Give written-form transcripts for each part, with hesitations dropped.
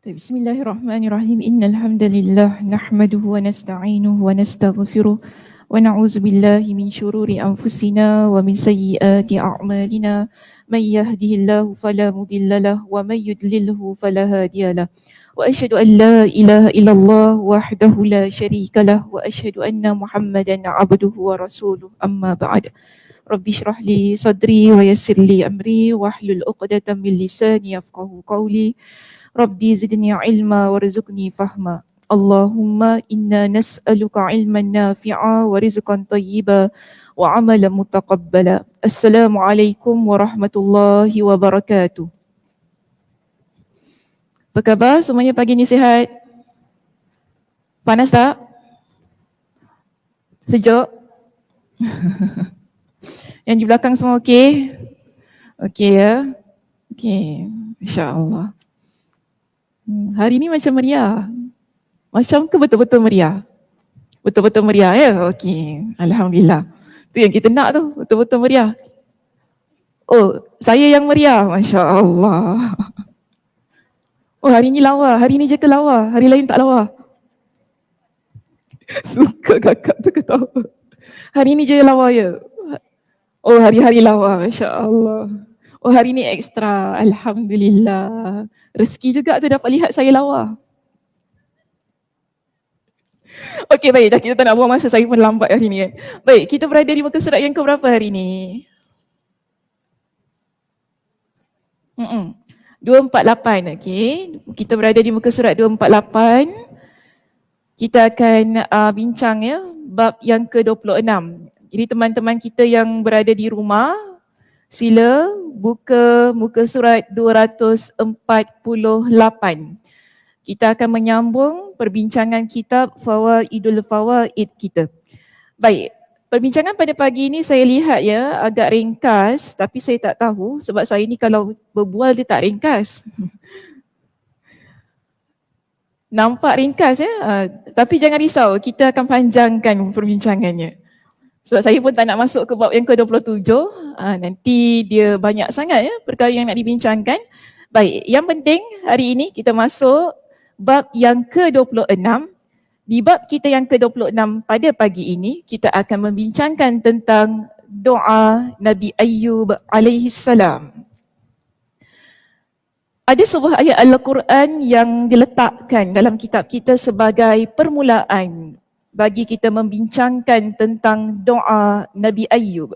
Bismillahirrahmanirrahim. Innal hamdalillah nahmaduhu wa nasta'inuhu wa nastaghfiruh wa na'udzu billahi min shururi anfusina wa min sayyiati a'malina. May yahdihillahu fala mudilla lahu wa may yudlilhu fala hadiya lahu. Wa asyhadu an la ilaha illallah wahdahu la syarika lahu wa asyhadu anna Muhammadan 'abduhu wa rasuluh. Amma ba'd. Rabbi shrah li sadri wa yassir li amri wahlul 'uqdatam min lisani yafqahu qawli. Rabbi zidni ilma warzuqni fahma. Allahumma inna nas'aluka ilman nafi'a wa rizqan tayyiba wa amalan mutaqabbala. Assalamualaikum warahmatullahi wabarakatuh. Apa khabar? Semuanya pagi ni sihat? Panas tak? Sejuk? Yang di belakang semua okey? Okey ya? Okey, insya-Allah. Hari ni macam meriah. Macam ke betul-betul meriah? Betul-betul meriah ya? Okey, alhamdulillah. Tu yang kita nak tu, betul-betul meriah. Oh, saya yang meriah, masya-Allah. Oh, hari ni lawa, hari ni je ke lawa? Hari lain tak lawa? Suka kakak tu ketawa. Hari ni je lawa ya? Oh, hari-hari lawa, masya-Allah. Oh, hari ni ekstra, alhamdulillah. Rezeki juga tu dapat lihat saya lawa. Okey, baik, dah kita tak nak buang masa, saya pun lambat hari ni kan. Baik, kita berada di muka surat yang keberapa hari ni? 248, okey. Kita berada di muka surat 248. Kita akan bincang ya, bab yang ke-26. Jadi teman-teman kita yang berada di rumah, sila buka muka surat 248. Kita akan menyambung perbincangan kitab Fawaidul Fawaid kita. Baik, perbincangan pada pagi ini saya lihat ya agak ringkas, tapi saya tak tahu sebab saya ni kalau berbual dia tak ringkas. Nampak ringkas ya, tapi jangan risau, kita akan panjangkan perbincangannya. Sebab saya pun tak nak masuk ke bab yang ke-27, nanti dia banyak sangat ya perkara yang nak dibincangkan. Baik, yang penting hari ini kita masuk bab yang ke-26. Di bab kita yang ke-26 pada pagi ini, kita akan membincangkan tentang doa Nabi Ayyub alaihi salam. Ada sebuah ayat Al-Quran yang diletakkan dalam kitab kita sebagai permulaan bagi kita membincangkan tentang doa Nabi Ayyub.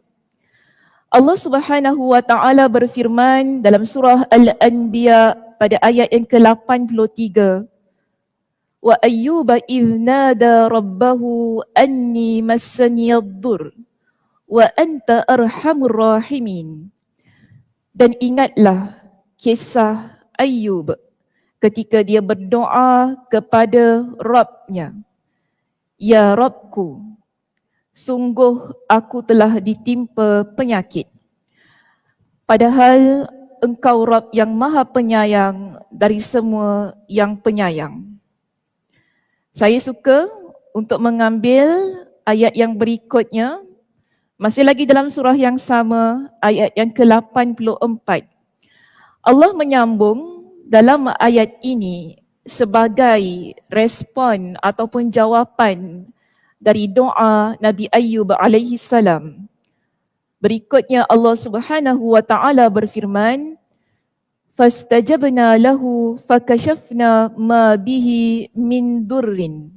Allah Subhanahu wa taala berfirman dalam surah Al-Anbiya pada ayat yang ke-83. Wa ayyuba idh nada rabbahu anni massaniyad-dhur wa anta arhamur rahimin. Dan ingatlah kisah Ayyub ketika dia berdoa kepada Rabb-Nya. Ya Rabbku, sungguh aku telah ditimpa penyakit. Padahal Engkau Rabb yang maha penyayang dari semua yang penyayang. Saya suka untuk mengambil ayat yang berikutnya, masih lagi dalam surah yang sama, ayat yang ke-84. Allah menyambung dalam ayat ini sebagai respon ataupun jawapan dari doa Nabi Ayyub alaihi salam. Berikutnya Allah Subhanahu wa taala berfirman, fastajabna lahu fakashafna ma bihi min durrin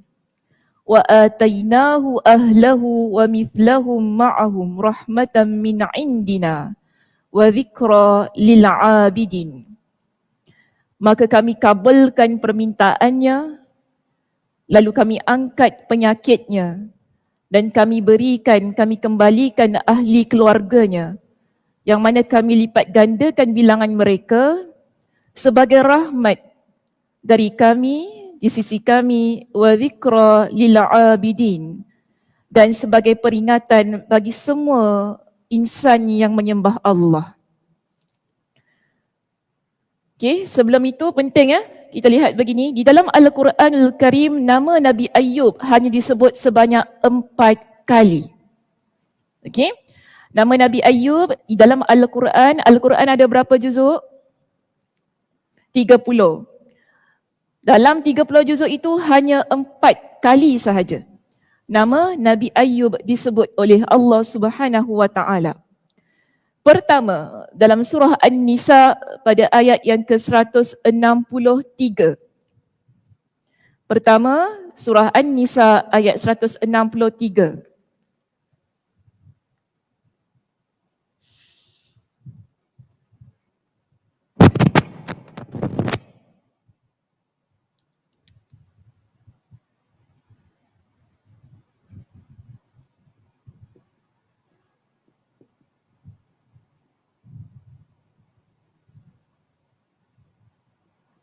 wa atainahu ahlahu wa mithlahum ma'ahum rahmatan min indina wa dzikra lil 'abidin. Maka kami kabulkan permintaannya, lalu kami angkat penyakitnya dan kami kembalikan ahli keluarganya, yang mana kami lipat gandakan bilangan mereka sebagai rahmat dari kami di sisi kami, wa dzikra lil 'abidin, dan sebagai peringatan bagi semua insan yang menyembah Allah. Okey, sebelum itu penting ya, kita lihat begini, di dalam Al-Quranul Karim nama Nabi Ayyub hanya disebut sebanyak 4 kali. Okey, nama Nabi Ayyub di dalam Al-Quran ada berapa juzuk? 30. Dalam 30 juzuk itu hanya 4 kali sahaja nama Nabi Ayyub disebut oleh Allah Subhanahu wa taala. Pertama, dalam surah An-Nisa pada ayat yang ke-163. Pertama, surah An-Nisa ayat 163.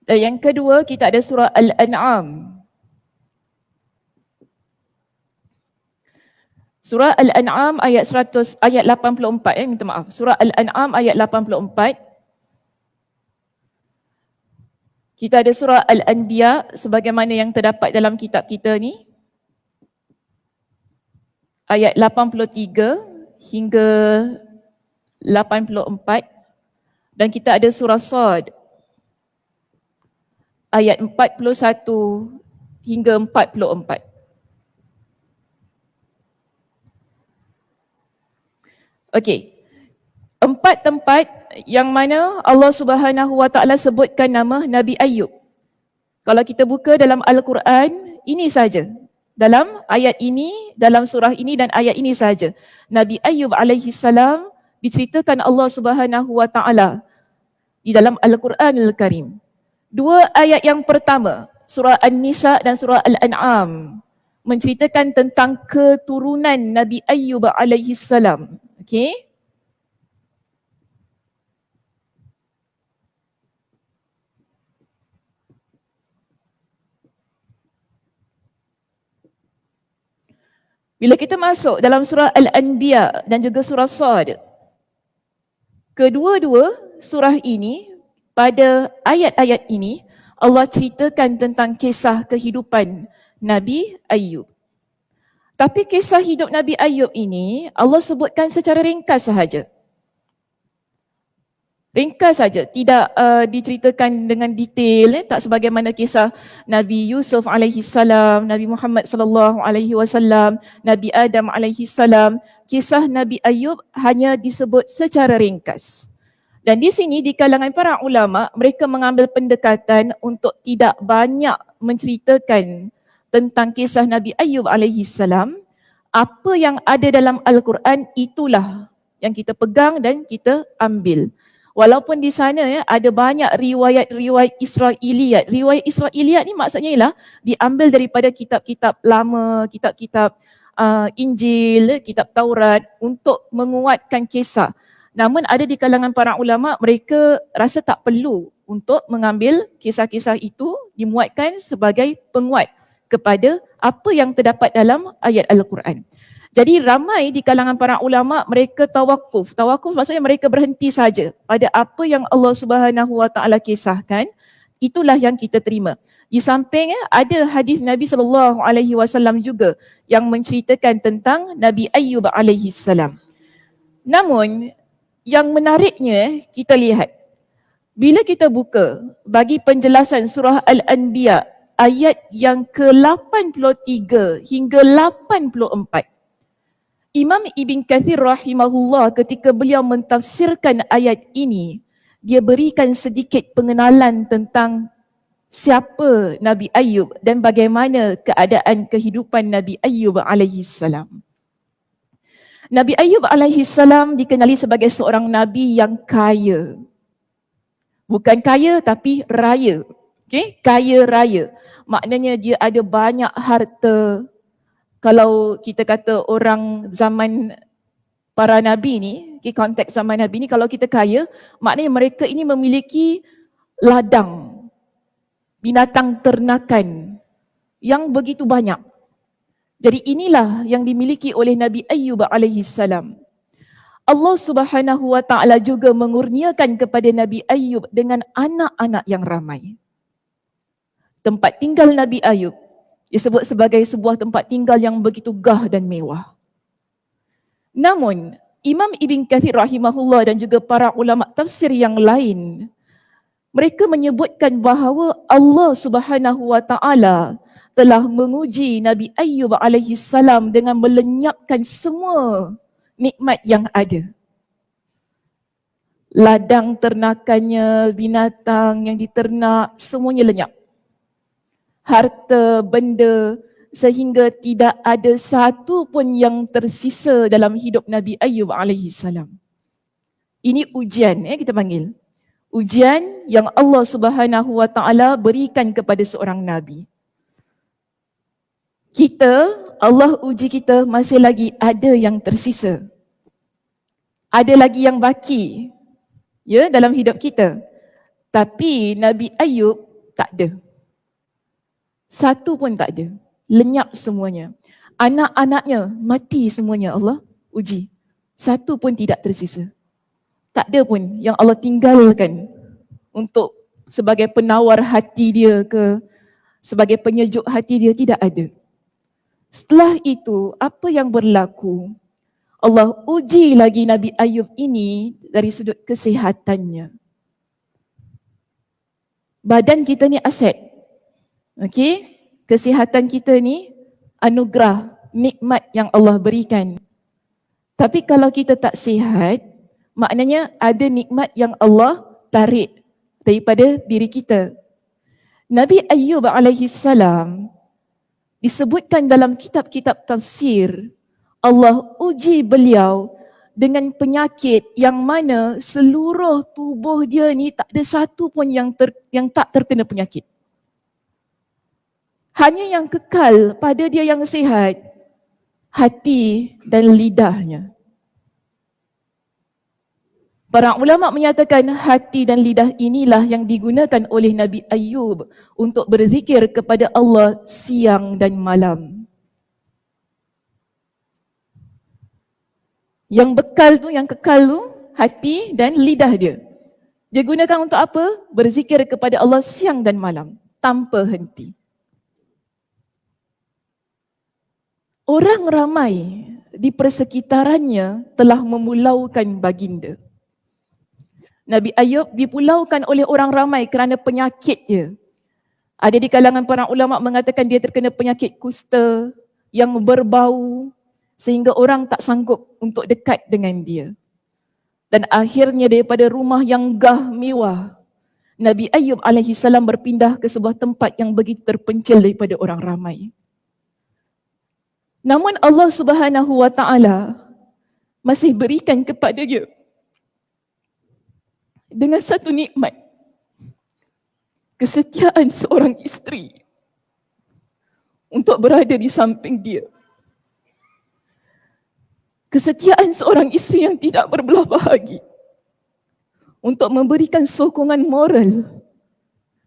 Dan yang kedua, kita ada surah Al-An'am. Surah Al-An'am ayat 84, minta maaf. Surah Al-An'am ayat 84. Kita ada surah Al-Anbiya sebagaimana yang terdapat dalam kitab kita ni. Ayat 83 hingga 84. Dan kita ada surah Sad ayat 41 hingga 44. Okey. 4 tempat yang mana Allah Subhanahu wa taala sebutkan nama Nabi Ayyub. Kalau kita buka dalam Al-Quran, ini saja. Dalam ayat ini, dalam surah ini dan ayat ini saja. Nabi Ayyub alaihi salam diceritakan Allah Subhanahu wa taala di dalam Al-Quranul Karim. 2 ayat yang pertama, surah An-Nisa dan surah Al-An'am, menceritakan tentang keturunan Nabi Ayyub alaihi salam. Okey? Bila kita masuk dalam surah Al-Anbiya dan juga surah Sad, kedua-dua surah ini, pada ayat-ayat ini, Allah ceritakan tentang kisah kehidupan Nabi Ayyub. Tapi kisah hidup Nabi Ayyub ini, Allah sebutkan secara ringkas sahaja. Ringkas saja, tidak diceritakan dengan detail, tak sebagaimana kisah Nabi Yusuf alaihi salam, Nabi Muhammad sallallahu alaihi wasallam, Nabi Adam alaihi salam. Kisah Nabi Ayyub hanya disebut secara ringkas. Dan di sini di kalangan para ulama, mereka mengambil pendekatan untuk tidak banyak menceritakan tentang kisah Nabi Ayyub alaihi salam. Apa yang ada dalam Al-Quran itulah yang kita pegang dan kita ambil. Walaupun di sana ada banyak riwayat-riwayat Israiliyat. Riwayat Israiliyat ni maksudnya ialah diambil daripada kitab-kitab lama, kitab-kitab Injil, kitab Taurat untuk menguatkan kisah. Namun ada di kalangan para ulama, mereka rasa tak perlu untuk mengambil kisah-kisah itu dimuatkan sebagai penguat kepada apa yang terdapat dalam ayat Al-Quran. Jadi ramai di kalangan para ulama, mereka tawakuf. Tawakuf maksudnya mereka berhenti saja pada apa yang Allah Subhanahu wa taala kisahkan, itulah yang kita terima. Di samping ada hadis Nabi sallallahu alaihi wasallam juga yang menceritakan tentang Nabi Ayyub alaihi salam. Namun yang menariknya kita lihat, bila kita buka bagi penjelasan surah Al-Anbiya ayat yang ke-83 hingga 84, Imam Ibn Kathir rahimahullah ketika beliau mentafsirkan ayat ini, dia berikan sedikit pengenalan tentang siapa Nabi Ayyub dan bagaimana keadaan kehidupan Nabi Ayyub alaihi salam. Nabi Ayyub alaihi salam dikenali sebagai seorang nabi yang kaya. Bukan kaya tapi raya. Okey, kaya raya. Maknanya dia ada banyak harta. Kalau kita kata orang zaman para nabi ni, konteks zaman nabi ni, kalau kita kaya, maknanya mereka ini memiliki ladang, binatang ternakan yang begitu banyak. Jadi inilah yang dimiliki oleh Nabi Ayyub alaihi salam. Allah Subhanahu wa taala juga mengurniakan kepada Nabi Ayyub dengan anak-anak yang ramai. Tempat tinggal Nabi Ayyub disebut sebagai sebuah tempat tinggal yang begitu gah dan mewah. Namun Imam Ibn Kathir rahimahullah dan juga para ulama tafsir yang lain Mereka menyebutkan bahawa Allah Subhanahu wa taala telah menguji Nabi Ayyub alaihi salam dengan melenyapkan semua nikmat yang ada. Ladang ternakannya, binatang yang diternak, semuanya lenyap. Harta, benda, sehingga tidak ada satu pun yang tersisa dalam hidup Nabi Ayyub alaihi salam. Ini ujian kita panggil. Ujian yang Allah Subhanahu wa taala berikan kepada seorang nabi. Kita, Allah uji kita masih lagi ada yang tersisa. Ada lagi yang baki dalam hidup kita. Tapi Nabi Ayyub tak ada. Satu pun tak ada. Lenyap semuanya. Anak-anaknya mati semuanya, Allah uji. Satu pun tidak tersisa. Tak ada pun yang Allah tinggalkan untuk sebagai penawar hati dia ke, sebagai penyejuk hati dia, tidak ada. Setelah itu, apa yang berlaku? Allah uji lagi Nabi Ayyub ini dari sudut kesihatannya. Badan kita ni aset. Okey? Kesihatan kita ni anugerah, nikmat yang Allah berikan. Tapi kalau kita tak sihat, maknanya ada nikmat yang Allah tarik daripada diri kita. Nabi Ayyub alaihi salam disebutkan dalam kitab-kitab tafsir, Allah uji beliau dengan penyakit yang mana seluruh tubuh dia ni tak ada satu pun yang tak terkena penyakit. Hanya yang kekal pada dia yang sihat, hati dan lidahnya. Para ulama menyatakan hati dan lidah inilah yang digunakan oleh Nabi Ayyub untuk berzikir kepada Allah siang dan malam. Yang kekal tu, hati dan lidah dia. Dia gunakan untuk apa? Berzikir kepada Allah siang dan malam, tanpa henti. Orang ramai di persekitarannya telah memulaukan baginda. Nabi Ayyub dipulaukan oleh orang ramai kerana penyakitnya. Ada di kalangan para ulama mengatakan dia terkena penyakit kusta yang berbau sehingga orang tak sanggup untuk dekat dengan dia. Dan akhirnya daripada rumah yang gah mewah, Nabi Ayyub alaihi salam berpindah ke sebuah tempat yang begitu terpencil daripada orang ramai. Namun Allah Subhanahu wa taala masih berikan kepada dia dengan satu nikmat, kesetiaan seorang isteri untuk berada di samping dia. Kesetiaan seorang isteri yang tidak berbelah bahagi untuk memberikan sokongan moral,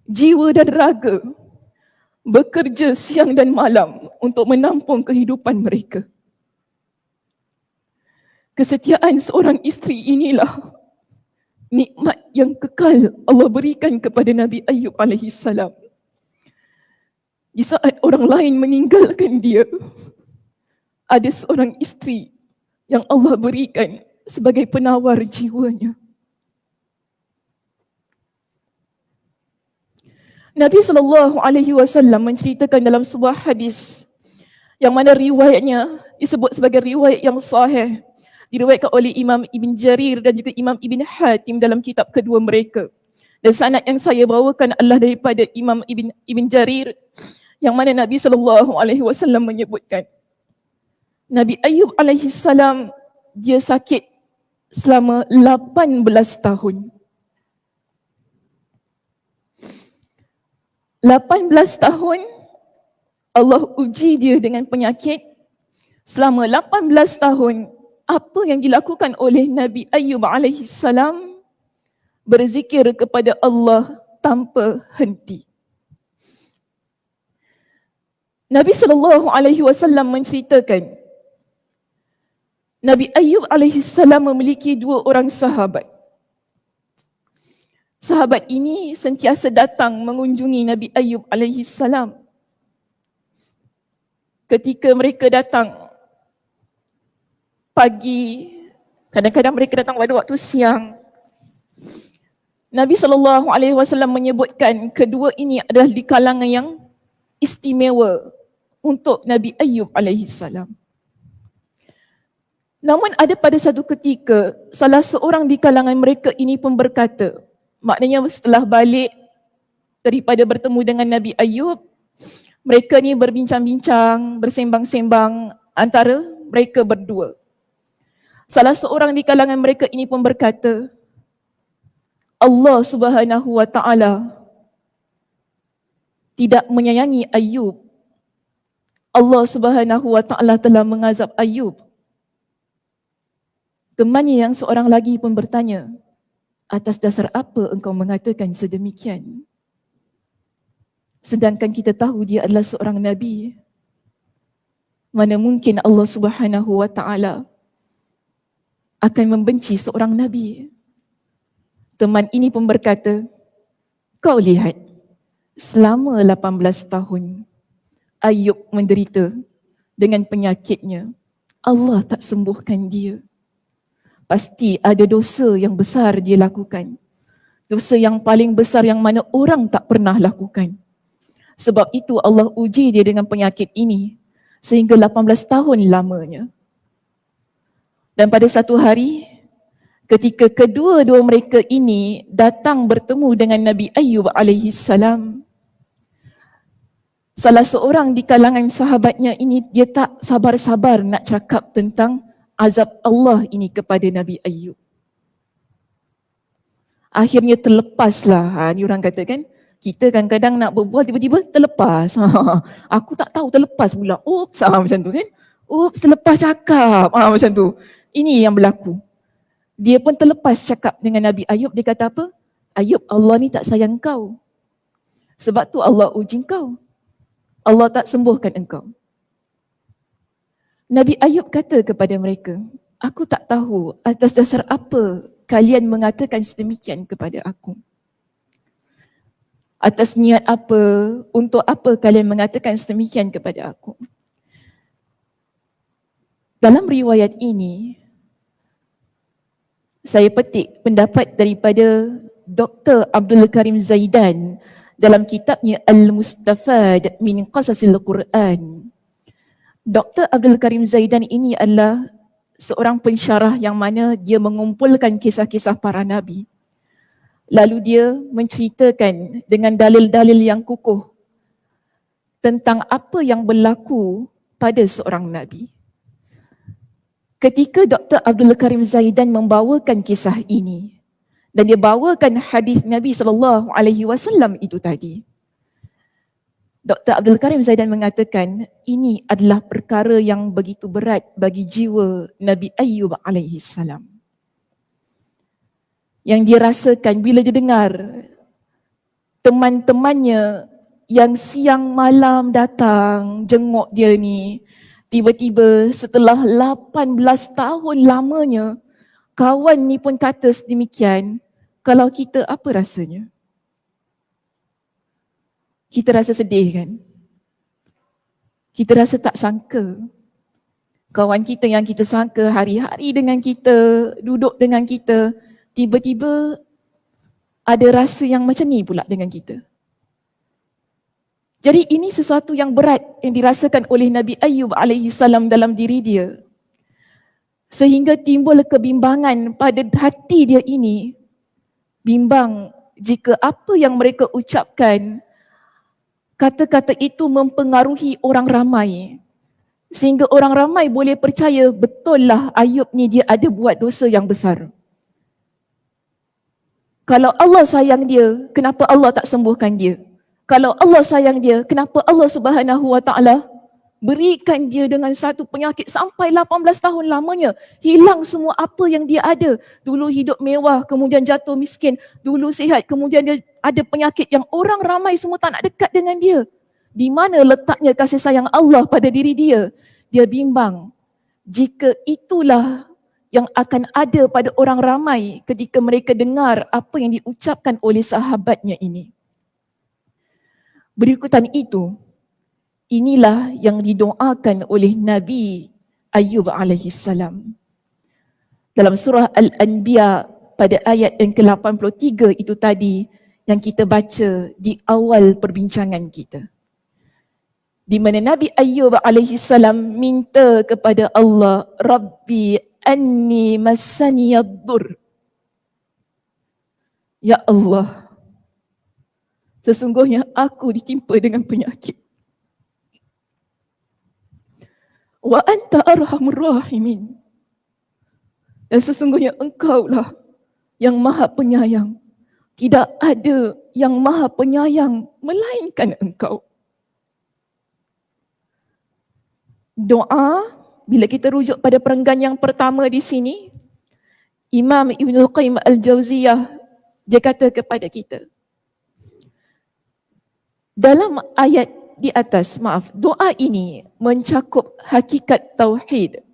jiwa dan raga, bekerja siang dan malam untuk menampung kehidupan mereka. Kesetiaan seorang isteri inilah nikmat yang kekal Allah berikan kepada Nabi Ayyub alaihi salam. Di saat orang lain meninggalkan dia, ada seorang isteri yang Allah berikan sebagai penawar jiwanya. Nabi SAW menceritakan dalam sebuah hadis yang mana riwayatnya disebut sebagai riwayat yang sahih, diriwayatkan oleh Imam Ibn Jarir dan juga Imam Ibn Hatim dalam kitab kedua mereka. Dan sanad yang saya bawakan adalah daripada Imam Ibn Jarir, yang mana Nabi SAW menyebutkan Nabi Ayyub alaihi salam dia sakit selama 18 tahun. 18 tahun Allah uji dia dengan penyakit. Selama 18 tahun, apa yang dilakukan oleh Nabi Ayyub alaihi salam? Berzikir kepada Allah tanpa henti. Nabi SAW menceritakan, Nabi Ayyub alaihi salam memiliki 2 orang sahabat. Sahabat ini sentiasa datang mengunjungi Nabi Ayyub alaihi salam. Ketika mereka datang pagi, kadang-kadang mereka datang pada waktu siang. Nabi SAW menyebutkan kedua ini adalah di kalangan yang istimewa untuk Nabi Ayyub alaihissalam. Namun ada pada satu ketika, salah seorang di kalangan mereka ini pun berkata, maknanya setelah balik daripada bertemu dengan Nabi Ayyub, mereka ni berbincang-bincang, bersembang-sembang antara mereka berdua. Salah seorang di kalangan mereka ini pun berkata, Allah Subhanahu wa Ta'ala tidak menyayangi Ayyub. Allah Subhanahu wa Ta'ala telah mengazab Ayyub. Temannya yang seorang lagi pun bertanya, atas dasar apa engkau mengatakan sedemikian? Sedangkan kita tahu dia adalah seorang Nabi. Mana mungkin Allah Subhanahu wa Ta'ala akan membenci seorang Nabi? Teman ini pun berkata, kau lihat, selama 18 tahun, Ayyub menderita dengan penyakitnya. Allah tak sembuhkan dia. Pasti ada dosa yang besar dia lakukan. Dosa yang paling besar yang mana orang tak pernah lakukan. Sebab itu Allah uji dia dengan penyakit ini sehingga 18 tahun lamanya. Dan pada satu hari, ketika kedua-dua mereka ini datang bertemu dengan Nabi Ayyub alaihissalam, salah seorang di kalangan sahabatnya ini, dia tak sabar-sabar nak cakap tentang azab Allah ini kepada Nabi Ayyub. Akhirnya terlepaslah, ni orang kata kan, kita kadang-kadang nak berbual tiba-tiba terlepas. Aku tak tahu terlepas pula. Oops, macam tu kan. Oops, terlepas cakap. Macam tu. Ini yang berlaku. Dia pun terlepas cakap dengan Nabi Ayyub. Dia kata apa? Ayyub, Allah ni tak sayang kau. Sebab tu Allah uji kau. Allah tak sembuhkan engkau. Nabi Ayyub kata kepada mereka, aku tak tahu atas dasar apa kalian mengatakan sedemikian kepada aku. Atas niat apa, untuk apa kalian mengatakan sedemikian kepada aku. Dalam riwayat ini, saya petik pendapat daripada Dr. Abdul Karim Zaidan dalam kitabnya Al-Mustafad min Qasasil Quran. Dr. Abdul Karim Zaidan ini adalah seorang pensyarah yang mana dia mengumpulkan kisah-kisah para nabi. Lalu dia menceritakan dengan dalil-dalil yang kukuh tentang apa yang berlaku pada seorang nabi. Ketika Dr. Abdul Karim Zaidan membawakan kisah ini dan dia bawakan hadis Nabi SAW itu tadi, Dr. Abdul Karim Zaidan mengatakan ini adalah perkara yang begitu berat bagi jiwa Nabi Ayyub alaihissalam. Yang dia rasakan bila dia dengar teman-temannya yang siang malam datang jenguk dia ni, tiba-tiba setelah 18 tahun lamanya, kawan ni pun kata sedemikian, kalau kita apa rasanya? Kita rasa sedih kan? Kita rasa tak sangka. Kawan kita yang kita sangka hari-hari dengan kita, duduk dengan kita, tiba-tiba ada rasa yang macam ni pula dengan kita. Jadi ini sesuatu yang berat yang dirasakan oleh Nabi Ayyub alaihissalam dalam diri dia. Sehingga timbul kebimbangan pada hati dia ini. Bimbang jika apa yang mereka ucapkan, kata-kata itu mempengaruhi orang ramai. Sehingga orang ramai boleh percaya betullah Ayyub ni dia ada buat dosa yang besar. Kalau Allah sayang dia, kenapa Allah tak sembuhkan dia? Kalau Allah sayang dia, kenapa Allah Subhanahu wa Ta'ala berikan dia dengan satu penyakit sampai 18 tahun lamanya? Hilang semua apa yang dia ada. Dulu hidup mewah, kemudian jatuh miskin. Dulu sihat, kemudian dia ada penyakit yang orang ramai semua tak nak dekat dengan dia. Di mana letaknya kasih sayang Allah pada diri dia? Dia bimbang. Jika itulah yang akan ada pada orang ramai ketika mereka dengar apa yang diucapkan oleh sahabatnya ini. Berikutan itu, inilah yang didoakan oleh Nabi Ayyub alaihissalam. Dalam surah Al-Anbiya pada ayat yang ke-83 itu tadi yang kita baca di awal perbincangan kita. Di mana Nabi Ayyub alaihi salam minta kepada Allah, Rabbi anni massaniyad-dur. Ya Allah, sesungguhnya aku ditimpa dengan penyakit. Wa anta arhamur rahimin. Dan sesungguhnya engkaulah yang maha penyayang. Tidak ada yang maha penyayang melainkan engkau. Doa, bila kita rujuk pada perenggan yang pertama di sini, Imam Ibn Qayyim Al-Jauziyah, dia kata kepada kita, dalam ayat di atas, doa ini mencakup hakikat tauhid.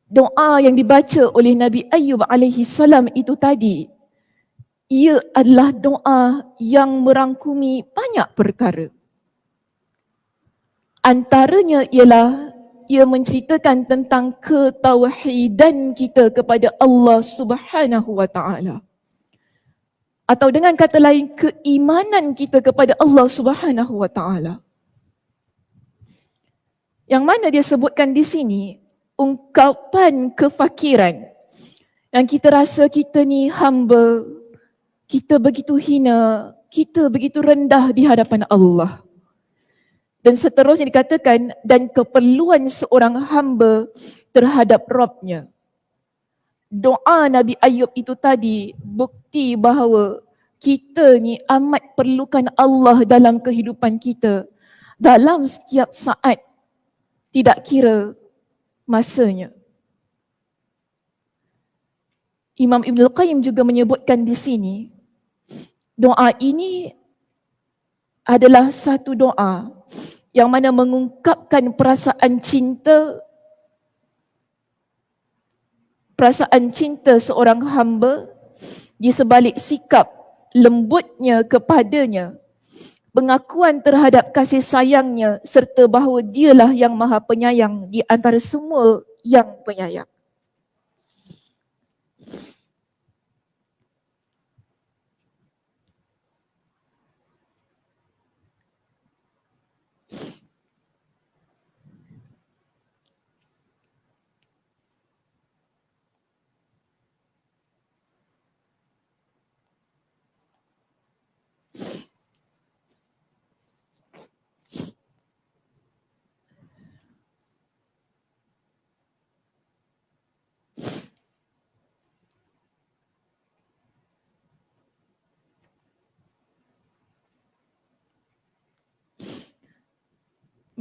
Doa yang dibaca oleh Nabi Ayyub alaihi salam itu tadi, ia adalah doa yang merangkumi banyak perkara. Antaranya ialah ia menceritakan tentang ketauhidan kita kepada Allah Subhanahu wa taala. Atau dengan kata lain, keimanan kita kepada Allah Subhanahu wa taala. Yang mana dia sebutkan di sini ungkapan kefakiran yang kita rasa kita ni hamba, kita begitu hina, kita begitu rendah di hadapan Allah. Dan seterusnya dikatakan, dan keperluan seorang hamba terhadap Rabbnya. Doa Nabi Ayyub itu tadi bukti bahawa kita ni amat perlukan Allah dalam kehidupan kita, dalam setiap saat, tidak kira masanya. Imam Ibn Qayyim juga menyebutkan di sini, doa ini adalah satu doa yang mana mengungkapkan perasaan cinta seorang hamba di sebalik sikap lembutnya kepadanya, pengakuan terhadap kasih sayangnya serta bahawa dialah yang maha penyayang di antara semua yang penyayang.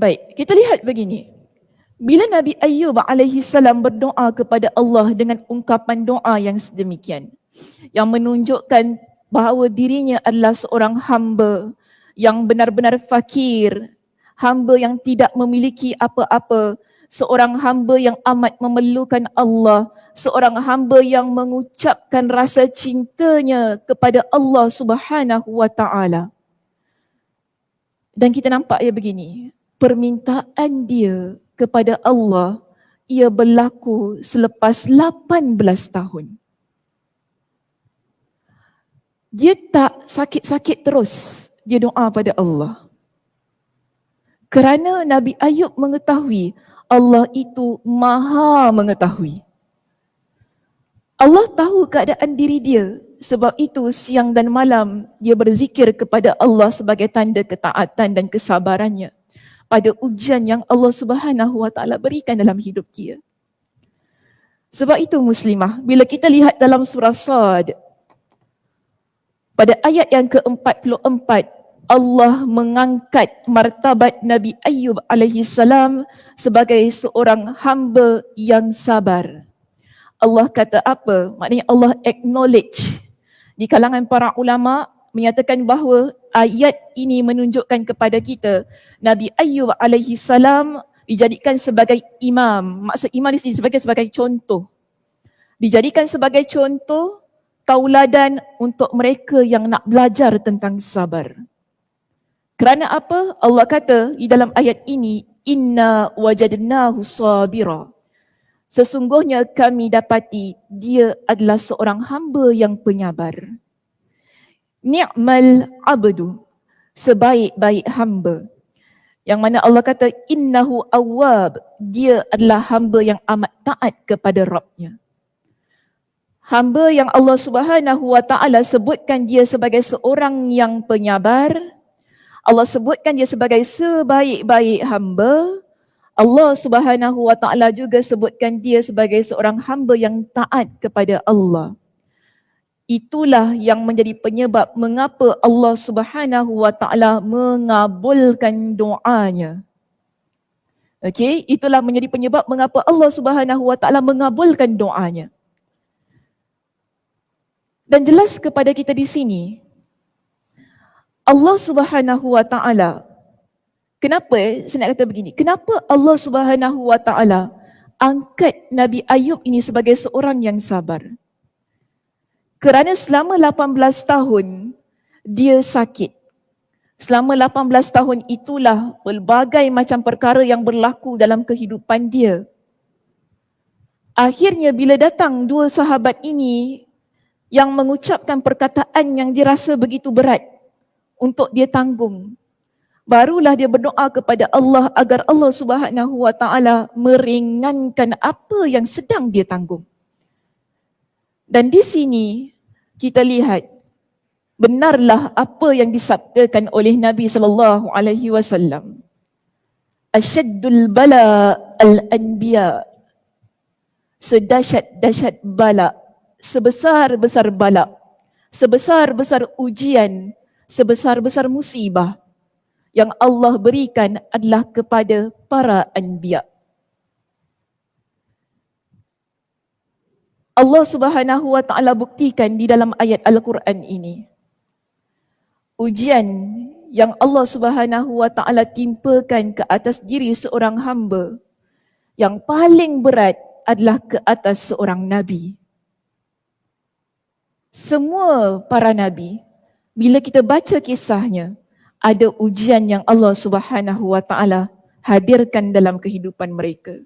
Baik, kita lihat begini. Bila Nabi Ayyub alaihi salam berdoa kepada Allah dengan ungkapan doa yang sedemikian, yang menunjukkan bahawa dirinya adalah seorang hamba yang benar-benar fakir, hamba yang tidak memiliki apa-apa, seorang hamba yang amat memerlukan Allah, seorang hamba yang mengucapkan rasa cintanya kepada Allah Subhanahu wa taala. Dan kita nampak begini, permintaan dia kepada Allah, ia berlaku selepas 18 tahun. Dia tak sakit-sakit terus, dia doa pada Allah. Kerana Nabi Ayyub mengetahui Allah itu maha mengetahui. Allah tahu keadaan diri dia, sebab itu siang dan malam dia berzikir kepada Allah sebagai tanda ketaatan dan kesabarannya pada ujian yang Allah Subhanahu wa taala berikan dalam hidup dia. Sebab itu muslimah, bila kita lihat dalam surah Sad, pada ayat yang ke-44, Allah mengangkat martabat Nabi Ayyub alaihi salam sebagai seorang hamba yang sabar. Allah kata apa? Maknanya Allah acknowledge. Di kalangan para ulama menyatakan bahawa ayat ini menunjukkan kepada kita Nabi Ayyub alaihi salam dijadikan sebagai imam. Maksud imam di sini sebagai contoh. Dijadikan sebagai contoh tauladan untuk mereka yang nak belajar tentang sabar. Kerana apa? Allah kata di dalam ayat ini, inna wajadnahu sabira. Sesungguhnya kami dapati dia adalah seorang hamba yang penyabar. Ni'mal abdu, sebaik-baik hamba. Yang mana Allah kata innahu awwab, dia adalah hamba yang amat taat kepada Rabbnya. Hamba yang Allah Subhanahu wa taala sebutkan dia sebagai seorang yang penyabar, Allah sebutkan dia sebagai sebaik-baik hamba. Allah Subhanahu wa taala juga sebutkan dia sebagai seorang hamba yang taat kepada Allah. Itulah yang menjadi penyebab mengapa Allah Subhanahu wa taala mengabulkan doanya. Okey, itulah menjadi penyebab mengapa Allah Subhanahu wa taala mengabulkan doanya. Dan jelas kepada kita di sini, Allah Subhanahu wa taala, kenapa saya nak kata begini? Kenapa Allah Subhanahu wa taala angkat Nabi Ayub ini sebagai seorang yang sabar? Kerana selama 18 tahun dia sakit. Selama 18 tahun itulah pelbagai macam perkara yang berlaku dalam kehidupan dia. Akhirnya bila datang dua sahabat ini yang mengucapkan perkataan yang dirasa begitu berat untuk dia tanggung, barulah dia berdoa kepada Allah agar Allah Subhanahu wa taala meringankan apa yang sedang dia tanggung. Dan di sini kita lihat benarlah apa yang disabdakan oleh Nabi sallallahu alaihi wasallam. Asyaddul bala al-anbiya. Sedahsyat-dahsyat bala, sebesar-besar bala, sebesar-besar ujian, sebesar-besar musibah yang Allah berikan adalah kepada para anbiya. Allah Subhanahu wa taala buktikan di dalam ayat Al-Quran ini. Ujian yang Allah Subhanahu wa taala timpakan ke atas diri seorang hamba yang paling berat adalah ke atas seorang nabi. Semua para nabi, bila kita baca kisahnya, ada ujian yang Allah Subhanahu wa taala hadirkan dalam kehidupan mereka.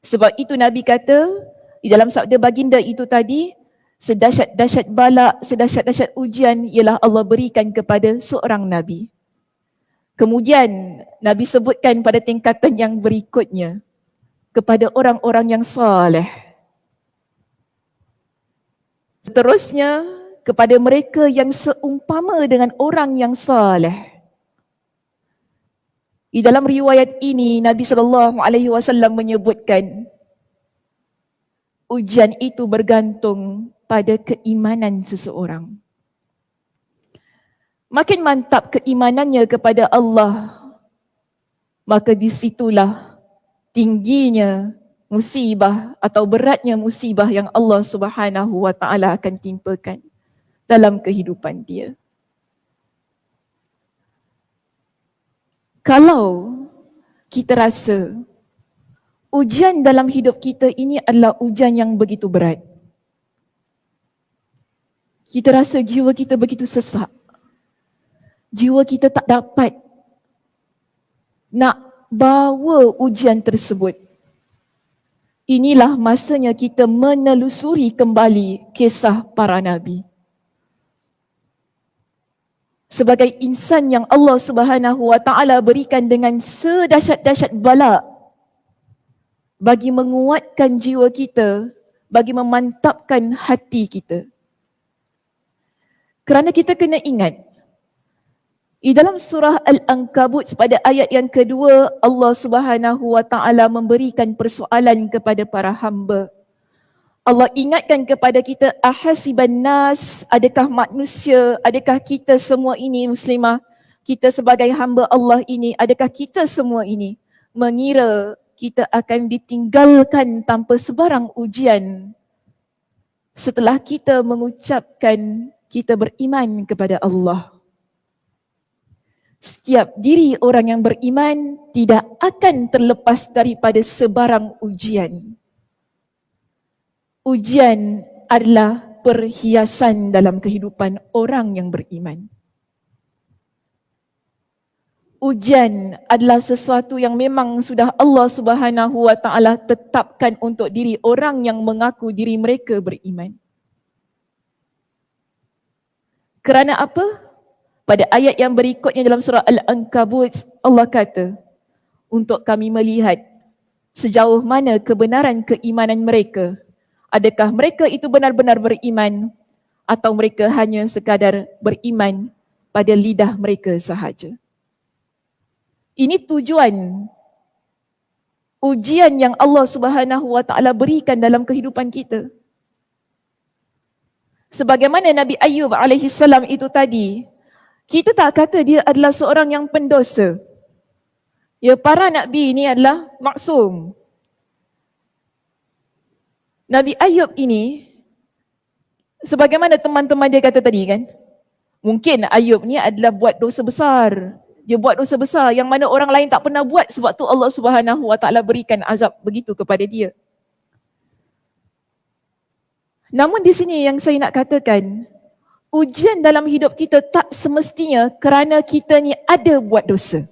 Sebab itu Nabi kata di dalam sabda baginda itu tadi, sedahsyat-dahsyat bala, sedahsyat-dahsyat ujian ialah Allah berikan kepada seorang Nabi. Kemudian Nabi sebutkan pada tingkatan yang berikutnya, kepada orang-orang yang saleh. Seterusnya, kepada mereka yang seumpama dengan orang yang saleh. Di dalam riwayat ini, Nabi SAW menyebutkan, ujian itu bergantung pada keimanan seseorang. Makin mantap keimanannya kepada Allah, maka disitulah tingginya musibah atau beratnya musibah yang Allah Subhanahu wa taala akan timpakan dalam kehidupan dia. Kalau kita rasa ujian dalam hidup kita ini adalah ujian yang begitu berat, kita rasa jiwa kita begitu sesak, jiwa kita tak dapat nak bawa ujian tersebut, inilah masanya kita menelusuri kembali kisah para nabi. Sebagai insan yang Allah Subhanahu wa taala berikan dengan sedahsyat-dahsyat bala, bagi menguatkan jiwa kita, bagi memantapkan hati kita. Kerana kita kena ingat, di dalam surah Al-Ankabut pada ayat yang kedua, Allah Subhanahu wa taala memberikan persoalan kepada para hamba. Allah ingatkan kepada kita, ahasiban nas, adakah manusia, adakah kita semua ini muslimah, kita sebagai hamba Allah ini, adakah kita semua ini mengira kita akan ditinggalkan tanpa sebarang ujian setelah kita mengucapkan kita beriman kepada Allah. Setiap diri orang yang beriman tidak akan terlepas daripada sebarang ujian. Ujian adalah perhiasan dalam kehidupan orang yang beriman. ujian adalah sesuatu yang memang sudah Allah Subhanahu wa taala tetapkan untuk diri orang yang mengaku diri mereka beriman. Kerana apa? Pada ayat yang berikutnya dalam surah Al-Ankabut, Allah kata, untuk kami melihat sejauh mana kebenaran keimanan mereka. Adakah mereka itu benar-benar beriman atau mereka hanya sekadar beriman pada lidah mereka sahaja. Ini tujuan ujian yang Allah Subhanahu wa taala berikan dalam kehidupan kita. Sebagaimana Nabi Ayub alaihi salam itu tadi, kita tak kata dia adalah seorang yang pendosa. Ya, para nabi ini adalah maksum. Nabi Ayub ini, sebagaimana teman-teman dia kata tadi kan, mungkin Ayub ni adalah buat dosa besar. Dia buat dosa besar yang mana orang lain tak pernah buat, sebab tu Allah Subhanahu wa taala berikan azab begitu kepada dia. Namun di sini yang saya nak katakan, ujian dalam hidup kita tak semestinya kerana kita ni ada buat dosa.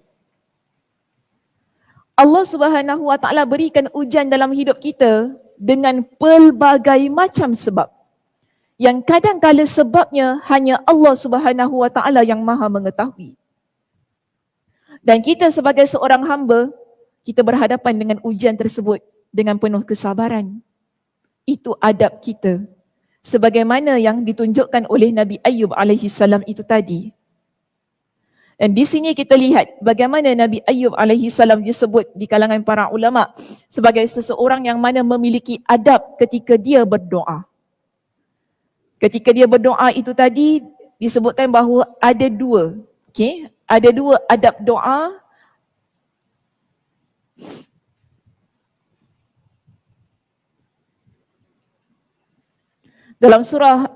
Allah Subhanahu wa taala berikan ujian dalam hidup kita dengan pelbagai macam sebab. Yang kadang-kala sebabnya hanya Allah Subhanahu wa taala yang Maha mengetahui. Dan kita sebagai seorang hamba, kita berhadapan dengan ujian tersebut dengan penuh kesabaran. Itu adab kita. Sebagaimana yang ditunjukkan oleh Nabi Ayub alaihi salam itu tadi. Dan di sini kita lihat bagaimana Nabi Ayub alaihi salam disebut di kalangan para ulama sebagai seseorang yang mana memiliki adab ketika dia berdoa. Ketika dia berdoa itu tadi disebutkan bahawa ada dua. Ada dua adab doa. Dalam surah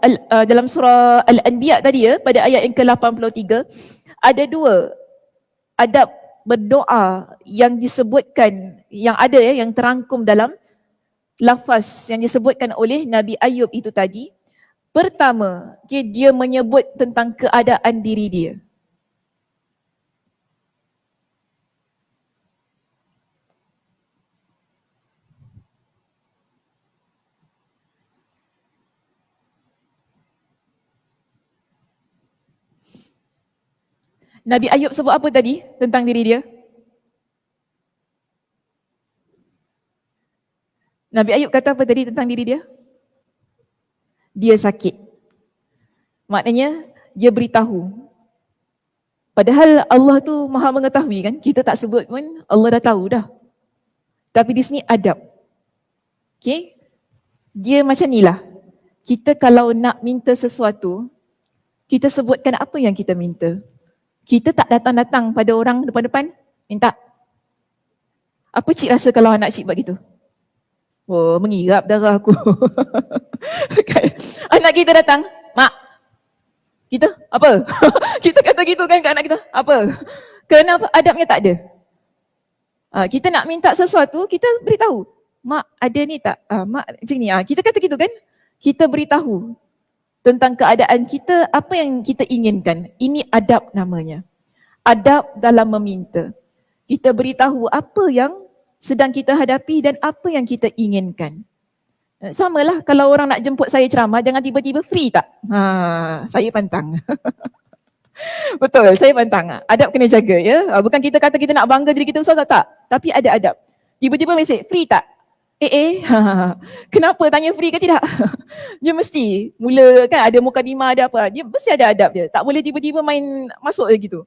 Al-Anbiya tadi ya, pada ayat yang ke-83, ada dua adab berdoa yang disebutkan, yang ada ya, yang terangkum dalam lafaz yang disebutkan oleh Nabi Ayub itu tadi. Pertama, dia menyebut tentang keadaan diri dia. Nabi Ayub sebut apa tadi tentang diri dia? Nabi Ayub kata apa tadi tentang diri dia? Dia sakit. Maknanya dia beritahu. Padahal Allah tu Maha mengetahui kan? Kita tak sebut pun Allah dah tahu dah. Tapi di sini adab. Okay? Dia macam ni lah. Kita kalau nak minta sesuatu, kita sebutkan apa yang kita minta. Kita tak datang-datang pada orang depan-depan, minta. Apa cik rasa kalau anak cik buat gitu? Oh, mengirap darah aku. Anak kita datang, mak, kita apa? Kita kata gitu kan ke anak kita, apa? Kenapa adabnya tak ada? Kita nak minta sesuatu, kita beritahu. Mak, ada ni tak? Mak, macam ni. Kita kata gitu kan? Kita beritahu tentang keadaan kita, apa yang kita inginkan. Ini adab namanya. Adab dalam meminta. Kita beritahu apa yang sedang kita hadapi dan apa yang kita inginkan. Samalah kalau orang nak jemput saya ceramah, jangan tiba-tiba free tak? Saya pantang. Betul, saya pantang. Adab kena jaga ya. Bukan kita kata kita nak bangga diri kita besar tak. Tapi ada adab. Tiba-tiba mesej, free tak? Kenapa tanya free ke tidak? Dia mesti mula kan ada mukadimah, ada apa. Dia mesti ada adab dia. Tak boleh tiba-tiba main masuk je gitu.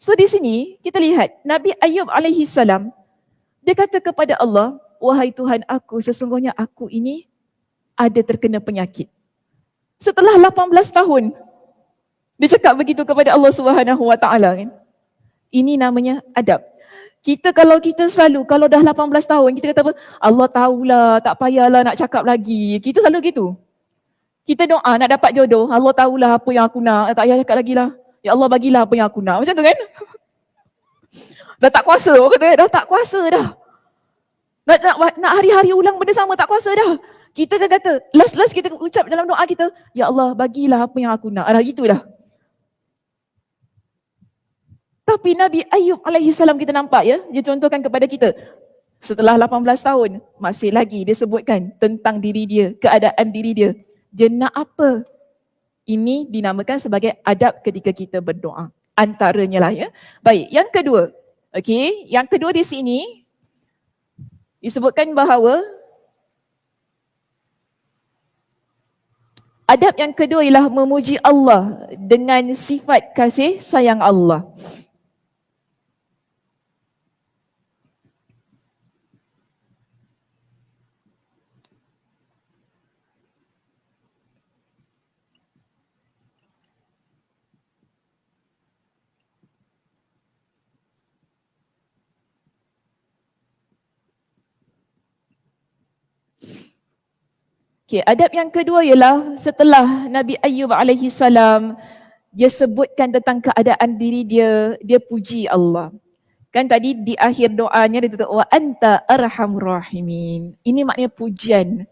So di sini kita lihat Nabi Ayub alaihi salam, dia kata kepada Allah, wahai Tuhan aku, sesungguhnya aku ini ada terkena penyakit. Setelah 18 tahun dia cakap begitu kepada Allah Subhanahu wa taala kan. Ini namanya adab. Kita kalau kita selalu, kalau dah 18 tahun, kita kata apa? Allah tahulah, tak payahlah nak cakap lagi. Kita selalu gitu. Kita doa nak dapat jodoh, Allah tahulah apa yang aku nak, tak payah cakap lagi lah. Ya Allah bagilah apa yang aku nak. Macam tu kan? Dah tak kuasa, orang kata dah tak kuasa dah. Nak hari-hari ulang benda sama, tak kuasa dah. Kita kan kata, last kita ucap dalam doa kita, Ya Allah bagilah apa yang aku nak. Dah gitu dah. Tapi Nabi Ayub alaihi salam kita nampak ya, dia contohkan kepada kita. Setelah 18 tahun, masih lagi dia sebutkan tentang diri dia, keadaan diri dia. Dia nak apa? Ini dinamakan sebagai adab ketika kita berdoa. Antaranya lah ya. Baik, yang kedua. Okey, yang kedua di sini disebutkan bahawa adab yang kedua ialah memuji Allah dengan sifat kasih sayang Allah. Okay, adab yang kedua ialah setelah Nabi Ayub alaihi salam dia sebutkan tentang keadaan diri dia, dia puji Allah. Kan tadi di akhir doanya dia kata wa anta arhamur rahimin. Ini maknanya pujian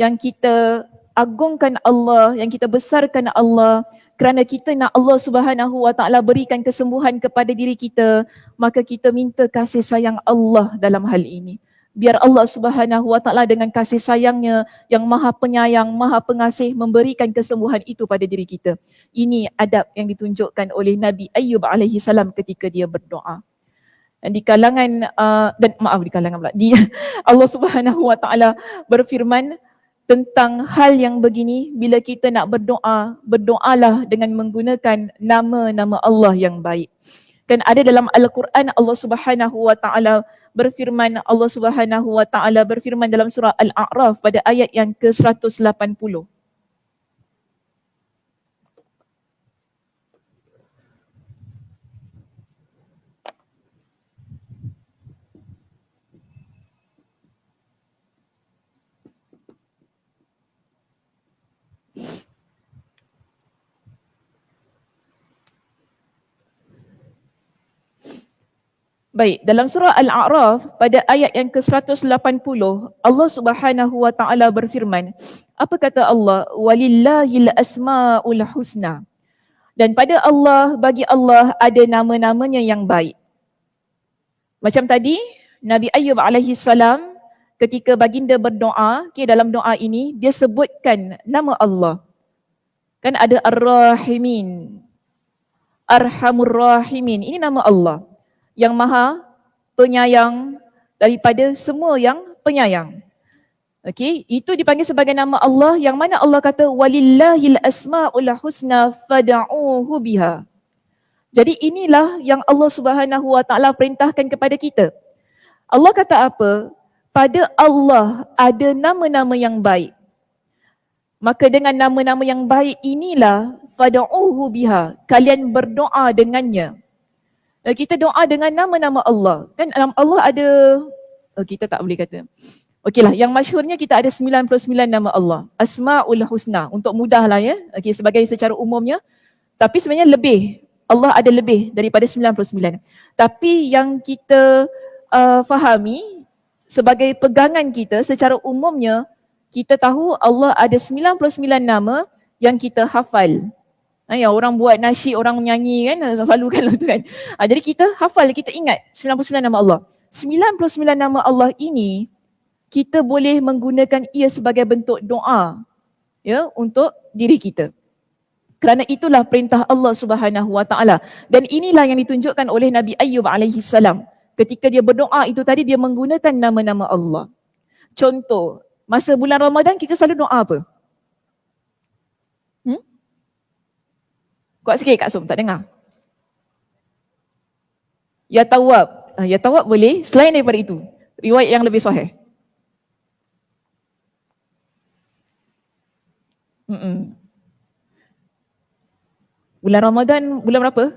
yang kita agungkan Allah, yang kita besarkan Allah kerana kita nak Allah Subhanahu wa taala berikan kesembuhan kepada diri kita, maka kita minta kasih sayang Allah dalam hal ini. Biar Allah Subhanahu wa taala dengan kasih sayangnya yang maha penyayang, maha pengasih memberikan kesembuhan itu pada diri kita. Ini adab yang ditunjukkan oleh Nabi Ayub alaihi salam ketika dia berdoa. Dan di kalangan Allah Subhanahu wa taala berfirman tentang hal yang begini, bila kita nak berdoa, berdoalah dengan menggunakan nama-nama Allah yang baik. Kan ada dalam Al-Quran Allah Subhanahu wa taala berfirman, Allah Subhanahu wa taala berfirman dalam surah Al-A'raf pada ayat yang ke-180. Baik, dalam surah Al-A'raf pada ayat yang ke-180 Allah Subhanahu wa taala berfirman, apa kata Allah? Walillahil asmaul husna. Dan pada Allah, bagi Allah ada nama-namanya yang baik. Macam tadi Nabi Ayub alaihi salam ketika baginda berdoa, dalam doa ini dia sebutkan nama Allah. Kan ada Ar-Rahimin, Arhamur Rahimin. Ini nama Allah yang maha penyayang daripada semua yang penyayang. Okey, itu dipanggil sebagai nama Allah yang mana Allah kata walillahil asmaul husna fad'uhu biha. Jadi inilah yang Allah Subhanahu wa taala perintahkan kepada kita. Allah kata apa? Pada Allah ada nama-nama yang baik. Maka dengan nama-nama yang baik inilah fad'uhu biha, kalian berdoa dengannya. Kita doa dengan nama-nama Allah. Kan dalam Allah ada, kita tak boleh kata. Okeylah, yang masyhurnya kita ada 99 nama Allah. Asmaul Husna. Untuk mudahlah ya. Okey, sebagai secara umumnya. Tapi sebenarnya lebih. Allah ada lebih daripada 99. Tapi yang kita fahami sebagai pegangan kita secara umumnya, kita tahu Allah ada 99 nama yang kita hafal. Yang orang buat nasyid, orang menyanyi kan, selalu kan tu kan. Jadi kita hafal, kita ingat 99 nama Allah. 99 nama Allah ini kita boleh menggunakan ia sebagai bentuk doa ya untuk diri kita. Kerana itulah perintah Allah Subhanahu wa taala. Dan inilah yang ditunjukkan oleh Nabi Ayub alaihi salam. Ketika dia berdoa itu tadi dia menggunakan nama-nama Allah. Contoh, masa bulan Ramadan kita selalu doa apa? Kuat sikit Kak Som, tak dengar. Ya Tawwab. Ya Tawwab boleh. Selain daripada itu, riwayat yang lebih sahih. Bulan Ramadan, bulan berapa?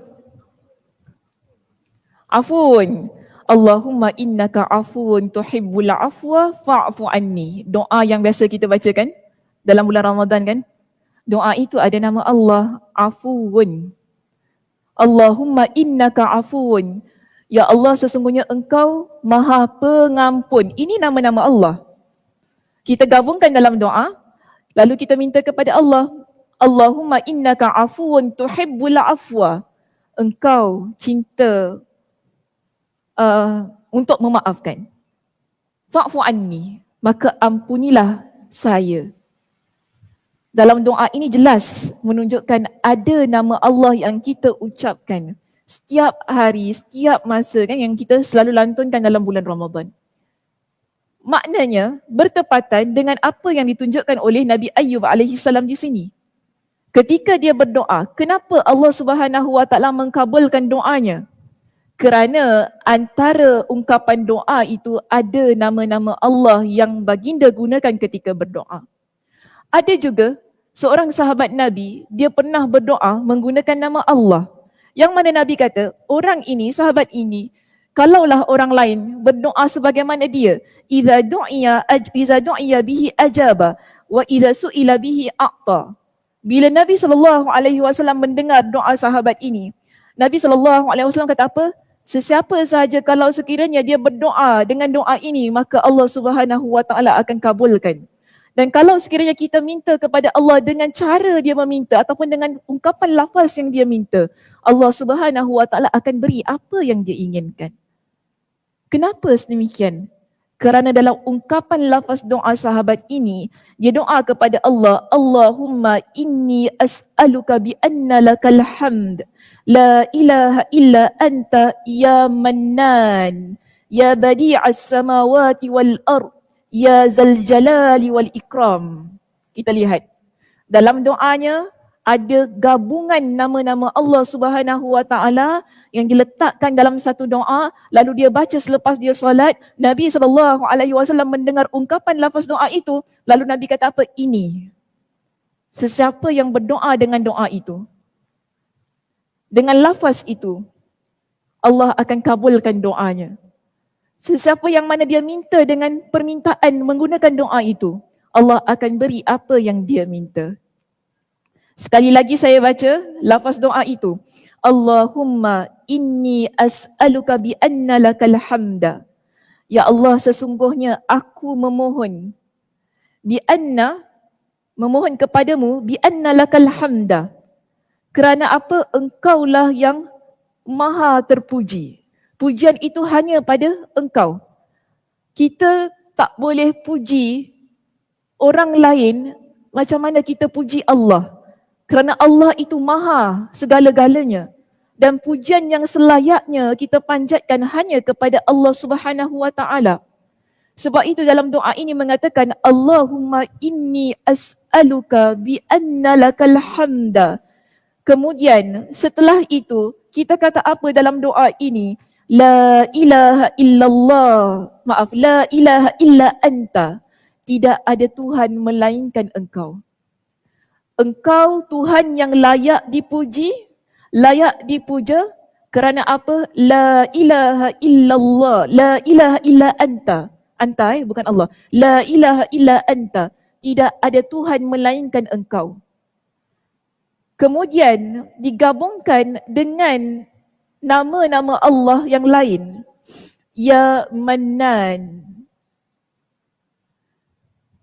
Afun. Allahumma innaka afuun tuhibbul afwa fa'fu anni. Doa yang biasa kita bacakan dalam bulan Ramadan kan? Doa itu ada nama Allah, Afuun. Allahumma innaka afuun. Ya Allah, sesungguhnya engkau maha pengampun. Ini nama-nama Allah. Kita gabungkan dalam doa, lalu kita minta kepada Allah, Allahumma innaka afuun tuhibbul afwa. engkau cinta untuk memaafkan. Fa'fu anni, maka ampunilah saya. Dalam doa ini jelas menunjukkan ada nama Allah yang kita ucapkan setiap hari, setiap masa kan, yang kita selalu lantunkan dalam bulan Ramadan. Maknanya bertepatan dengan apa yang ditunjukkan oleh Nabi Ayyub alaihissalam di sini. Ketika dia berdoa, kenapa Allah Subhanahu wa taala mengkabulkan doanya? Kerana antara ungkapan doa itu ada nama-nama Allah yang baginda gunakan ketika berdoa. Ada juga seorang sahabat Nabi, dia pernah berdoa menggunakan nama Allah. Yang mana Nabi kata, orang ini, sahabat ini, kalaulah orang lain berdoa sebagaimana dia, idza du'iya bihi ajaba wa idza su'ila bihi a'ta. Bila Nabi SAW mendengar doa sahabat ini, Nabi SAW kata apa? Sesiapa sahaja kalau sekiranya dia berdoa dengan doa ini, maka Allah Subhanahu wa taala akan kabulkan. Dan kalau sekiranya kita minta kepada Allah dengan cara dia meminta ataupun dengan ungkapan lafaz yang dia minta, Allah Subhanahu wa taala akan beri apa yang dia inginkan. Kenapa sedemikian? Kerana dalam ungkapan lafaz doa sahabat ini, dia doa kepada Allah, Allahumma inni as'aluka bi anna lakal hamd, la ilaha illa anta ya mannan, ya badi'as samawati wal ard, ya zal jalali wal ikram. Kita lihat, dalam doanya ada gabungan nama-nama Allah Subhanahu wa taala yang diletakkan dalam satu doa, lalu dia baca selepas dia solat. Nabi SAW mendengar ungkapan lafaz doa itu, lalu Nabi kata apa? Ini. Sesiapa yang berdoa dengan doa itu, dengan lafaz itu, Allah akan kabulkan doanya. Sesiapa yang mana dia minta dengan permintaan menggunakan doa itu, Allah akan beri apa yang dia minta. Sekali lagi saya baca lafaz doa itu. Allahumma inni as'aluka bi anna lakal hamda. Ya Allah, sesungguhnya aku memohon bi anna, memohon kepadamu bi anna lakal hamda. Kerana apa? Engkaulah yang maha terpuji. Pujian itu hanya pada engkau. Kita tak boleh puji orang lain macam mana kita puji Allah. Kerana Allah itu maha segala-galanya. Dan pujian yang selayaknya kita panjatkan hanya kepada Allah Subhanahu wa taala. Sebab itu dalam doa ini mengatakan, Allahumma inni as'aluka bi anna lakal hamda. Kemudian setelah itu kita kata apa dalam doa ini? La ilaha illallah. Maaf, la ilaha illa anta. Tidak ada Tuhan melainkan engkau. Engkau Tuhan yang layak dipuji, layak dipuja. Kerana apa? La ilaha illallah. La ilaha illa anta. Anta bukan Allah. La ilaha illa anta. Tidak ada Tuhan melainkan engkau. Kemudian digabungkan dengan nama-nama Allah yang lain. Ya Mannan.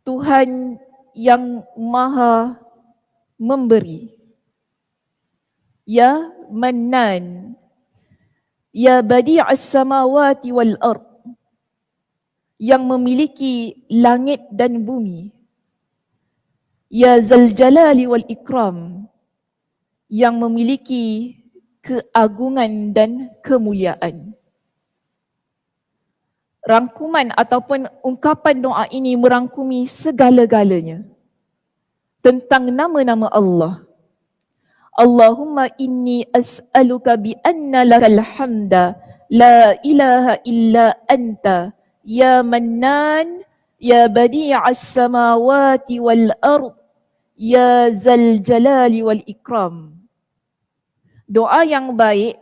Tuhan yang maha memberi. Ya Mannan. Ya Badi'as samawati wal ard. Yang memiliki langit dan bumi. Ya Zal Jalali wal Ikram. Yang memiliki keagungan dan kemuliaan. Rangkuman ataupun ungkapan doa ini merangkumi segala-galanya tentang nama-nama Allah. Allahumma inni as'aluka bi anna lakal hamda, la ilaha illa anta, ya Mannan, ya badi'as samawati wal ard, ya zal jalali wal ikram. Doa yang baik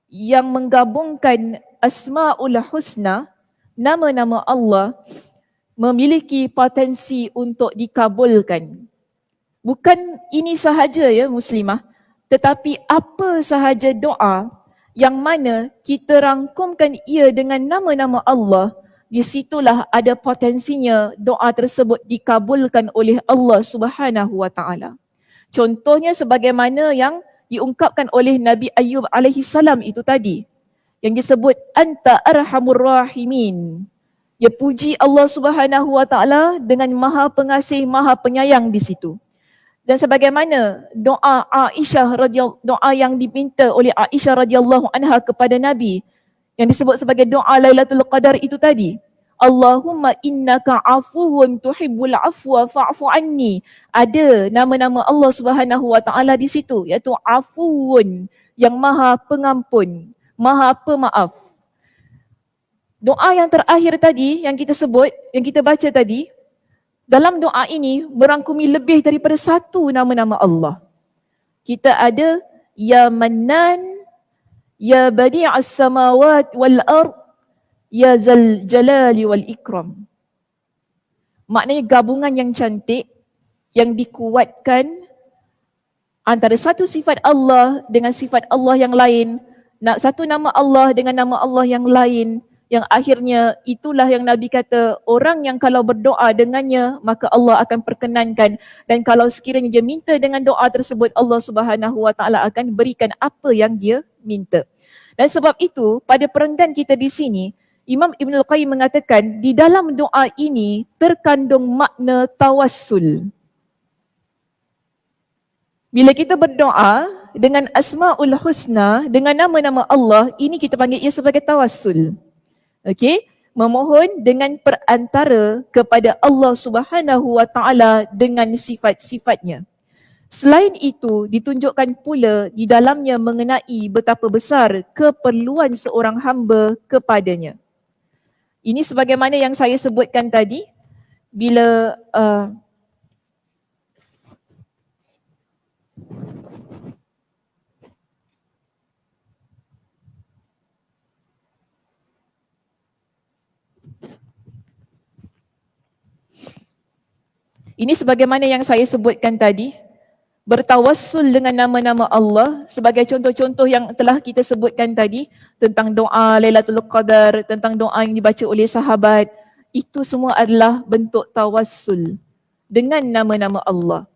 yang menggabungkan Asma'ul Husna, nama-nama Allah, memiliki potensi untuk dikabulkan. Bukan ini sahaja ya muslimah, tetapi apa sahaja doa yang mana kita rangkumkan ia dengan nama-nama Allah, di situlah ada potensinya doa tersebut dikabulkan oleh Allah Subhanahu wa taala. Contohnya sebagaimana yang diungkapkan oleh Nabi Ayyub alaihi salam itu tadi, yang disebut anta arhamur rahimin. Dia puji Allah Subhanahu wa taala dengan Maha Pengasih, Maha Penyayang di situ. Dan sebagaimana doa doa yang diminta oleh Aisyah radhiyallahu anha kepada Nabi yang disebut sebagai doa Lailatul Qadar itu tadi, Allahumma innaka afuwun tuhibbul afwa fa'fu anni. Ada nama-nama Allah Subhanahu wa taala di situ, iaitu afuwun, yang Maha Pengampun, Maha Pemaaf. Doa yang terakhir tadi yang kita sebut, yang kita baca tadi, dalam doa ini merangkumi lebih daripada satu nama-nama Allah. Kita ada Ya Mannan, Ya Badi'as Samawat wal Ard, Ya Zal Jalali wal Ikram. Maknanya gabungan yang cantik yang dikuatkan antara satu sifat Allah dengan sifat Allah yang lain, satu nama Allah dengan nama Allah yang lain, yang akhirnya itulah yang Nabi kata, orang yang kalau berdoa dengannya maka Allah akan perkenankan, dan kalau sekiranya dia minta dengan doa tersebut, Allah Subhanahu wa taala akan berikan apa yang dia minta. Dan sebab itu pada perenggan kita di sini, Imam Ibn Al-Qayyim mengatakan di dalam doa ini terkandung makna tawassul. Bila kita berdoa dengan Asma'ul Husna, dengan nama-nama Allah, ini kita panggil ia sebagai tawassul. Okey, memohon dengan perantara kepada Allah Subhanahu wa taala dengan sifat-sifatnya. Selain itu, ditunjukkan pula di dalamnya mengenai betapa besar keperluan seorang hamba kepadanya. Ini sebagaimana yang saya sebutkan tadi, bila ini sebagaimana yang saya sebutkan tadi, bertawassul dengan nama-nama Allah sebagai contoh-contoh yang telah kita sebutkan tadi tentang doa Lailatul Qadar, tentang doa yang dibaca oleh sahabat, itu semua adalah bentuk tawassul dengan nama-nama Allah.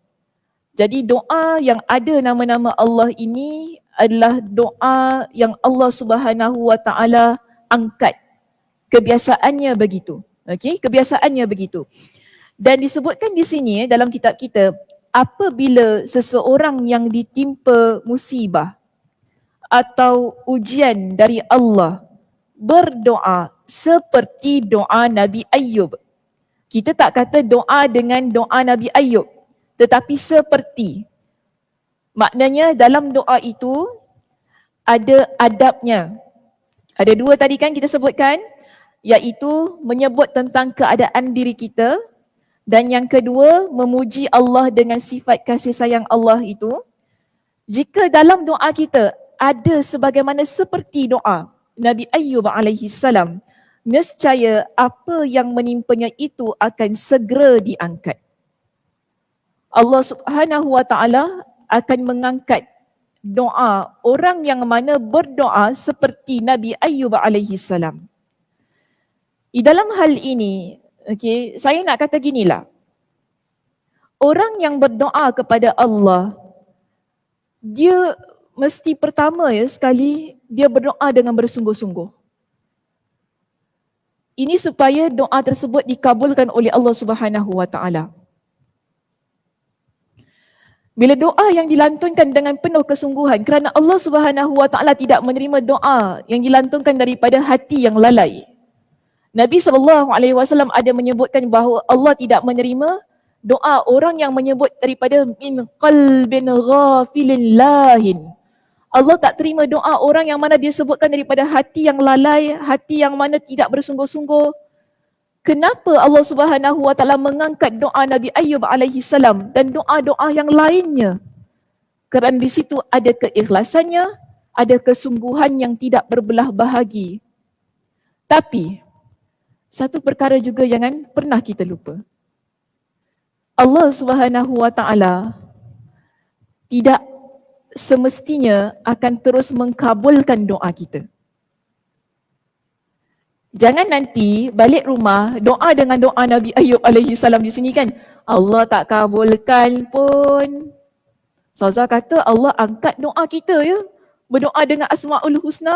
Jadi doa yang ada nama-nama Allah ini adalah doa yang Allah Subhanahu wa taala angkat. Kebiasaannya begitu. Okey, kebiasaannya begitu. Dan disebutkan di sini dalam kitab kita, apabila seseorang yang ditimpa musibah atau ujian dari Allah berdoa seperti doa Nabi Ayyub. Kita tak kata doa dengan doa Nabi Ayyub, tetapi seperti. Maknanya dalam doa itu ada adabnya. Ada dua tadi kan kita sebutkan, iaitu menyebut tentang keadaan diri kita, dan yang kedua, memuji Allah dengan sifat kasih sayang Allah itu. Jika dalam doa kita ada sebagaimana seperti doa Nabi Ayyub alaihi salam, nescaya apa yang menimpanya itu akan segera diangkat. Allah Subhanahu wa taala akan mengangkat doa orang yang mana berdoa seperti Nabi Ayyub alaihi salam. Di dalam hal ini, okay, saya nak kata ginilah. Orang yang berdoa kepada Allah, dia mesti pertama sekali, dia berdoa dengan bersungguh-sungguh. Ini supaya doa tersebut dikabulkan oleh Allah Subhanahu wa taala. Bila doa yang dilantunkan dengan penuh kesungguhan, kerana Allah Subhanahu wa taala tidak menerima doa yang dilantunkan daripada hati yang lalai. Nabi SAW ada menyebutkan bahawa Allah tidak menerima doa orang yang menyebut daripada min qalbin ghafilin lahin. Allah tak terima doa orang yang mana dia sebutkan daripada hati yang lalai, hati yang mana tidak bersungguh-sungguh. Kenapa Allah Subhanahu wa taala mengangkat doa Nabi Ayyub alaihi salam dan doa-doa yang lainnya? Kerana di situ ada keikhlasannya, ada kesungguhan yang tidak berbelah bahagi. Tapi satu perkara juga jangan pernah kita lupa. Allah Subhanahu wa taala tidak semestinya akan terus mengkabulkan doa kita. Jangan nanti balik rumah doa dengan doa Nabi Ayyub alaihi salam di sini kan, Allah tak kabulkan pun. Ustazah kata Allah angkat doa kita ya. Berdoa dengan Asma'ul Husna.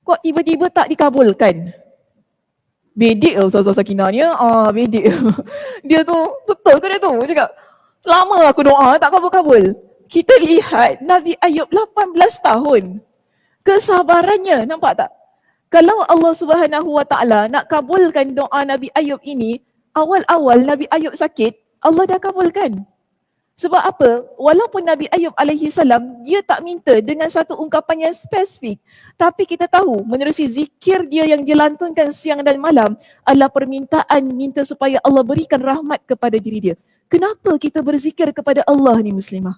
Kok tiba-tiba tak dikabulkan? Bedik lah Ustazah Sakinah ni. Bedik. Dia tu, betul ke dia tu? Dia cakap, lama aku doa tak kabul-kabul. Kita lihat Nabi Ayub 18 tahun. Kesabarannya, nampak tak? Kalau Allah Subhanahu Wa Taala nak kabulkan doa Nabi Ayub ini, awal-awal Nabi Ayub sakit, Allah dah kabulkan. Sebab apa? Walaupun Nabi Ayub alaihi salam dia tak minta dengan satu ungkapan yang spesifik, tapi kita tahu menerusi zikir dia yang dilantunkan siang dan malam adalah permintaan minta supaya Allah berikan rahmat kepada diri dia. Kenapa kita berzikir kepada Allah ni muslimah?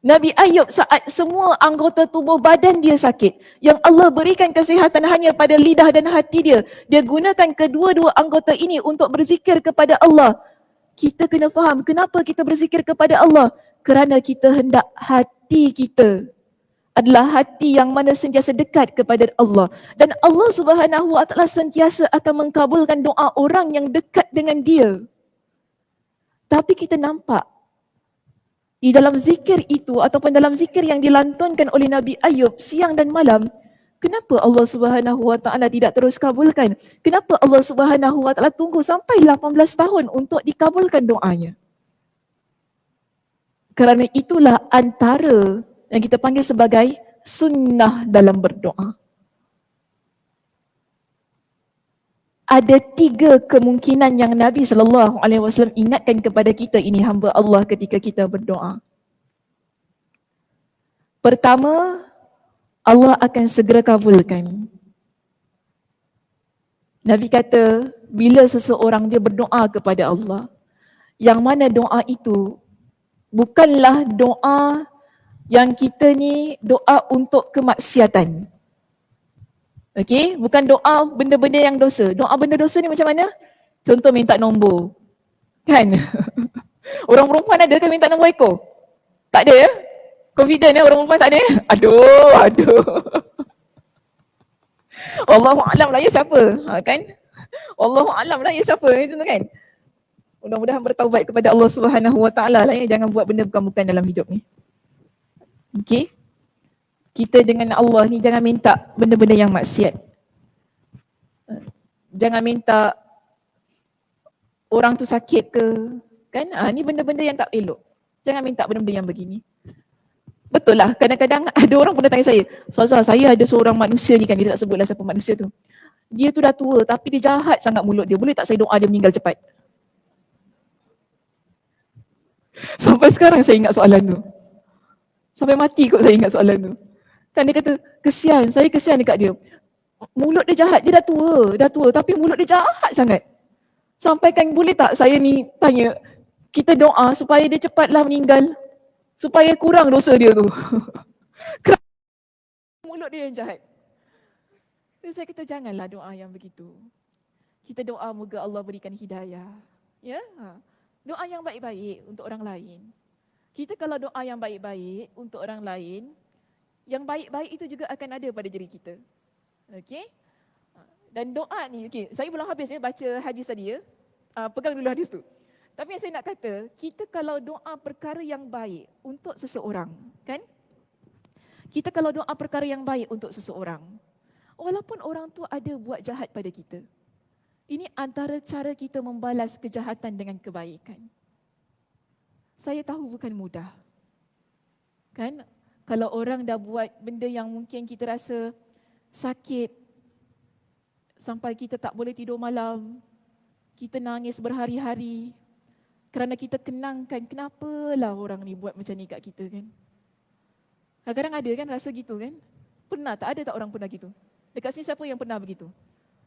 Nabi Ayub saat semua anggota tubuh badan dia sakit, yang Allah berikan kesihatan hanya pada lidah dan hati dia, dia gunakan kedua-dua anggota ini untuk berzikir kepada Allah. Kita kena faham kenapa kita berzikir kepada Allah. Kerana kita hendak hati kita adalah hati yang mana sentiasa dekat kepada Allah. Dan Allah Subhanahu Wa Taala sentiasa akan mengkabulkan doa orang yang dekat dengan dia. Tapi kita nampak di dalam zikir itu ataupun dalam zikir yang dilantunkan oleh Nabi Ayub siang dan malam, kenapa Allah Subhanahu Wa Taala tidak terus kabulkan? Kenapa Allah Subhanahu Wa Taala tunggu sampai 18 tahun untuk dikabulkan doanya? Kerana itulah antara yang kita panggil sebagai sunnah dalam berdoa. Ada 3 kemungkinan yang Nabi SAW ingatkan kepada kita, ini hamba Allah ketika kita berdoa. Pertama, Allah akan segera kabulkan. Nabi kata, bila seseorang dia berdoa kepada Allah, yang mana doa itu bukanlah doa yang kita ni doa untuk kemaksiatan. Okey, bukan doa benda-benda yang dosa. Doa benda dosa ni macam mana? Contoh minta nombor. Kan? Orang perempuan ada ke minta nombor ekor? Tak ada ya? Confident ya orang perempuan tak ada ya? Aduh. Allahu a'lam lah ya siapa? Kan? Allahu a'lam lah ya siapa itu kan? Mudah-mudahan bertaubat kepada Allah Subhanahu Wa Taala lah ya, jangan buat benda bukan-bukan dalam hidup ni. Okey? Kita dengan Allah ni jangan minta benda-benda yang maksiat. Jangan minta orang tu sakit ke, kan? Ni benda-benda yang tak elok. Jangan minta benda-benda yang begini. Betul lah, kadang-kadang ada orang pernah tanya saya, Ustazah, saya ada seorang manusia ni kan, dia tak sebutlah siapa manusia tu. Dia tu dah tua tapi dia jahat sangat mulut dia, boleh tak saya doa dia meninggal cepat? Sampai sekarang saya ingat soalan tu. Sampai mati kot saya ingat soalan tu. Kan dia kata, kesian, saya kesian dekat dia. Mulut dia jahat, dia dah tua tapi mulut dia jahat sangat. Sampai kan boleh tak saya ni tanya, kita doa supaya dia cepatlah meninggal, supaya kurang dosa dia tu. Kerana mulut dia yang jahat. Jadi saya kata janganlah doa yang begitu. Kita doa moga Allah berikan hidayah. Ya? Doa yang baik-baik untuk orang lain. Kita kalau doa yang baik-baik untuk orang lain, yang baik-baik itu juga akan ada pada diri kita. Okey? Dan doa ni, okey, saya belum habis ya baca hadis tadi ya. Pegang dulu hadis tu. Tapi yang saya nak kata, kita kalau doa perkara yang baik untuk seseorang, kan? Kita kalau doa perkara yang baik untuk seseorang, walaupun orang tu ada buat jahat pada kita, ini antara cara kita membalas kejahatan dengan kebaikan. Saya tahu bukan mudah. Kan? Kalau orang dah buat benda yang mungkin kita rasa sakit, sampai kita tak boleh tidur malam, kita nangis berhari-hari, kerana kita kenangkan kenapalah orang ni buat macam ni kat kita kan. Kadang-kadang ada kan rasa gitu kan. Pernah tak? Ada tak orang pernah gitu? Dekat sini siapa yang pernah begitu?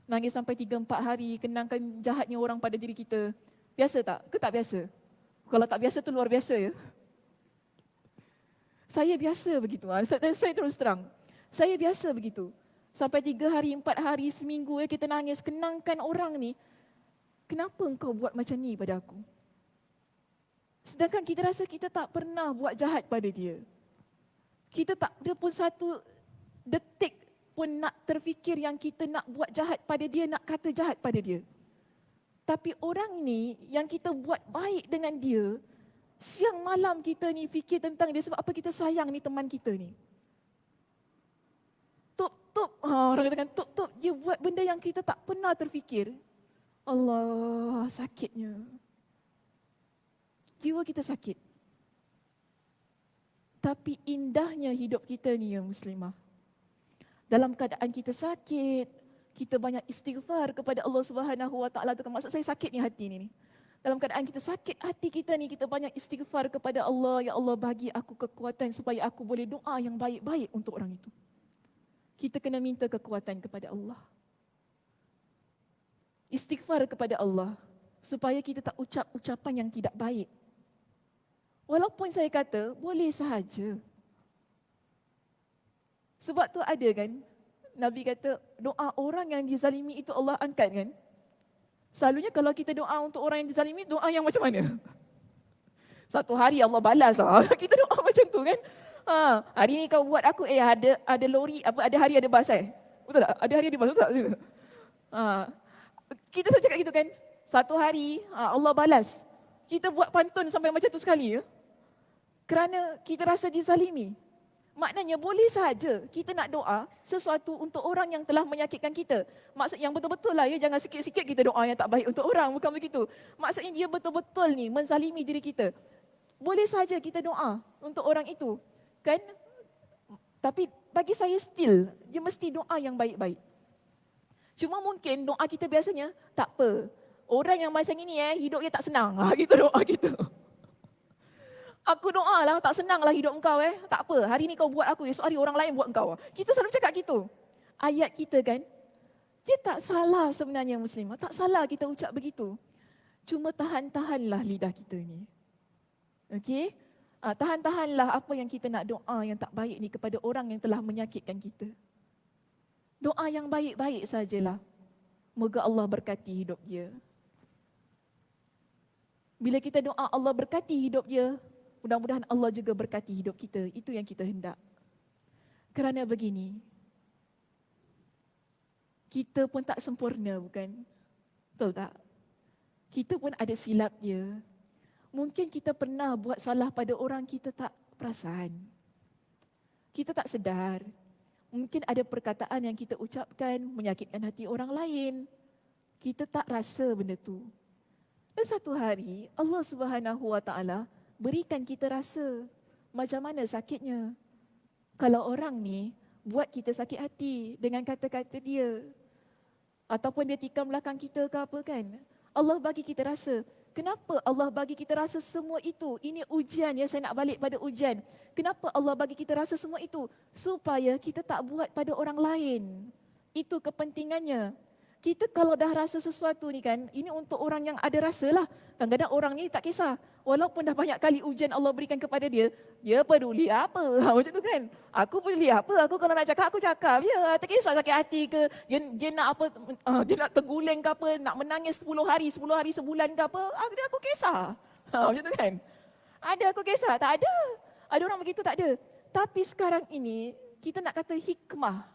Nangis sampai 3-4 hari, kenangkan jahatnya orang pada diri kita. Biasa tak? Ke tak biasa? Kalau tak biasa tu luar biasa ya. Saya biasa begitu. Saya terus terang. Saya biasa begitu. Sampai 3 hari, 4 hari, seminggu kita nangis, kenangkan orang ni. Kenapa engkau buat macam ni pada aku? Sedangkan kita rasa kita tak pernah buat jahat pada dia. Kita tak ada pun satu detik pun nak terfikir yang kita nak buat jahat pada dia, nak kata jahat pada dia. Tapi orang ni yang kita buat baik dengan dia, Siang malam kita ni fikir tentang dia sebab apa kita sayang ni teman kita ni. Orang katakan tok, dia buat benda yang kita tak pernah terfikir. Allah, sakitnya. Jiwa kita sakit. Tapi indahnya hidup kita ni ya muslimah. Dalam keadaan kita sakit, kita banyak istighfar kepada Allah Subhanahu Wa Taala. Maksud saya sakit ni hati ni. Dalam keadaan kita sakit hati kita ni, kita banyak istighfar kepada Allah. Ya Allah, bagi aku kekuatan supaya aku boleh doa yang baik-baik untuk orang itu. Kita kena minta kekuatan kepada Allah. Istighfar kepada Allah supaya kita tak ucap ucapan yang tidak baik. Walaupun saya kata boleh sahaja. Sebab tu ada kan, Nabi kata doa orang yang dizalimi itu Allah angkat kan. Selalunya kalau kita doa untuk orang yang dizalimi, doa yang macam mana? Satu hari Allah balas lah. Kita doa macam tu kan. Hari ni kau buat aku, ada lori, ada hari ada bas Betul tak? Ada hari ada bas, betul tak? Kita saja cakap gitu kan. Satu hari Allah balas. Kita buat pantun sampai macam tu sekali ya. Kerana kita rasa dizalimi. Maknanya boleh sahaja kita nak doa sesuatu untuk orang yang telah menyakitkan kita. Maksud yang betul-betul lah ya, jangan sikit-sikit kita doa yang tak baik untuk orang, bukan begitu. Maksudnya dia betul-betul ni menzalimi diri kita. Boleh sahaja kita doa untuk orang itu. Kan? Tapi bagi saya still, dia mesti doa yang baik-baik. Cuma mungkin doa kita biasanya, tak apa. Orang yang macam ini hidup dia tak senang. Kita doa gitu. Aku doa lah, tak senang lah hidup engkau Tak apa, hari ni kau buat aku, esok hari orang lain buat engkau. Kita selalu cakap gitu. Ayat kita kan, dia tak salah sebenarnya muslimah. Tak salah kita ucap begitu. Cuma tahan-tahanlah lidah kita ni. Okey? Tahan-tahanlah apa yang kita nak doa yang tak baik ni kepada orang yang telah menyakitkan kita. Doa yang baik-baik sajalah. Moga Allah berkati hidup dia. Bila kita doa Allah berkati hidup dia, mudah-mudahan Allah juga berkati hidup kita. Itu yang kita hendak. Kerana begini, kita pun tak sempurna bukan? Betul tak? Kita pun ada silap dia. Mungkin kita pernah buat salah pada orang kita tak perasan. Kita tak sedar. Mungkin ada perkataan yang kita ucapkan menyakitkan hati orang lain. Kita tak rasa benda tu. Dan satu hari Allah Subhanahu Wa Taala berikan kita rasa macam mana sakitnya. Kalau orang ni buat kita sakit hati dengan kata-kata dia. Ataupun dia tikam belakang kita ke apa kan. Allah bagi kita rasa. Kenapa Allah bagi kita rasa semua itu? Ini ujian ya, saya nak balik pada ujian. Kenapa Allah bagi kita rasa semua itu? Supaya kita tak buat pada orang lain. Itu kepentingannya. Kita kalau dah rasa sesuatu ni kan, ini untuk orang yang ada rasa lah. Kadang-kadang orang ni tak kisah. Walaupun dah banyak kali ujian Allah berikan kepada dia, dia peduli apa? Macam tu kan. Aku peduli apa? Aku kalau nak cakap, aku cakap. Ya, tak kisah sakit hati ke, dia nak apa, dia nak terguling ke apa, nak menangis 10 hari, sebulan ke apa, aku kisah. Macam tu kan. Ada aku kisah? Tak ada. Ada orang begitu? Tak ada. Tapi sekarang ini, kita nak kata hikmah.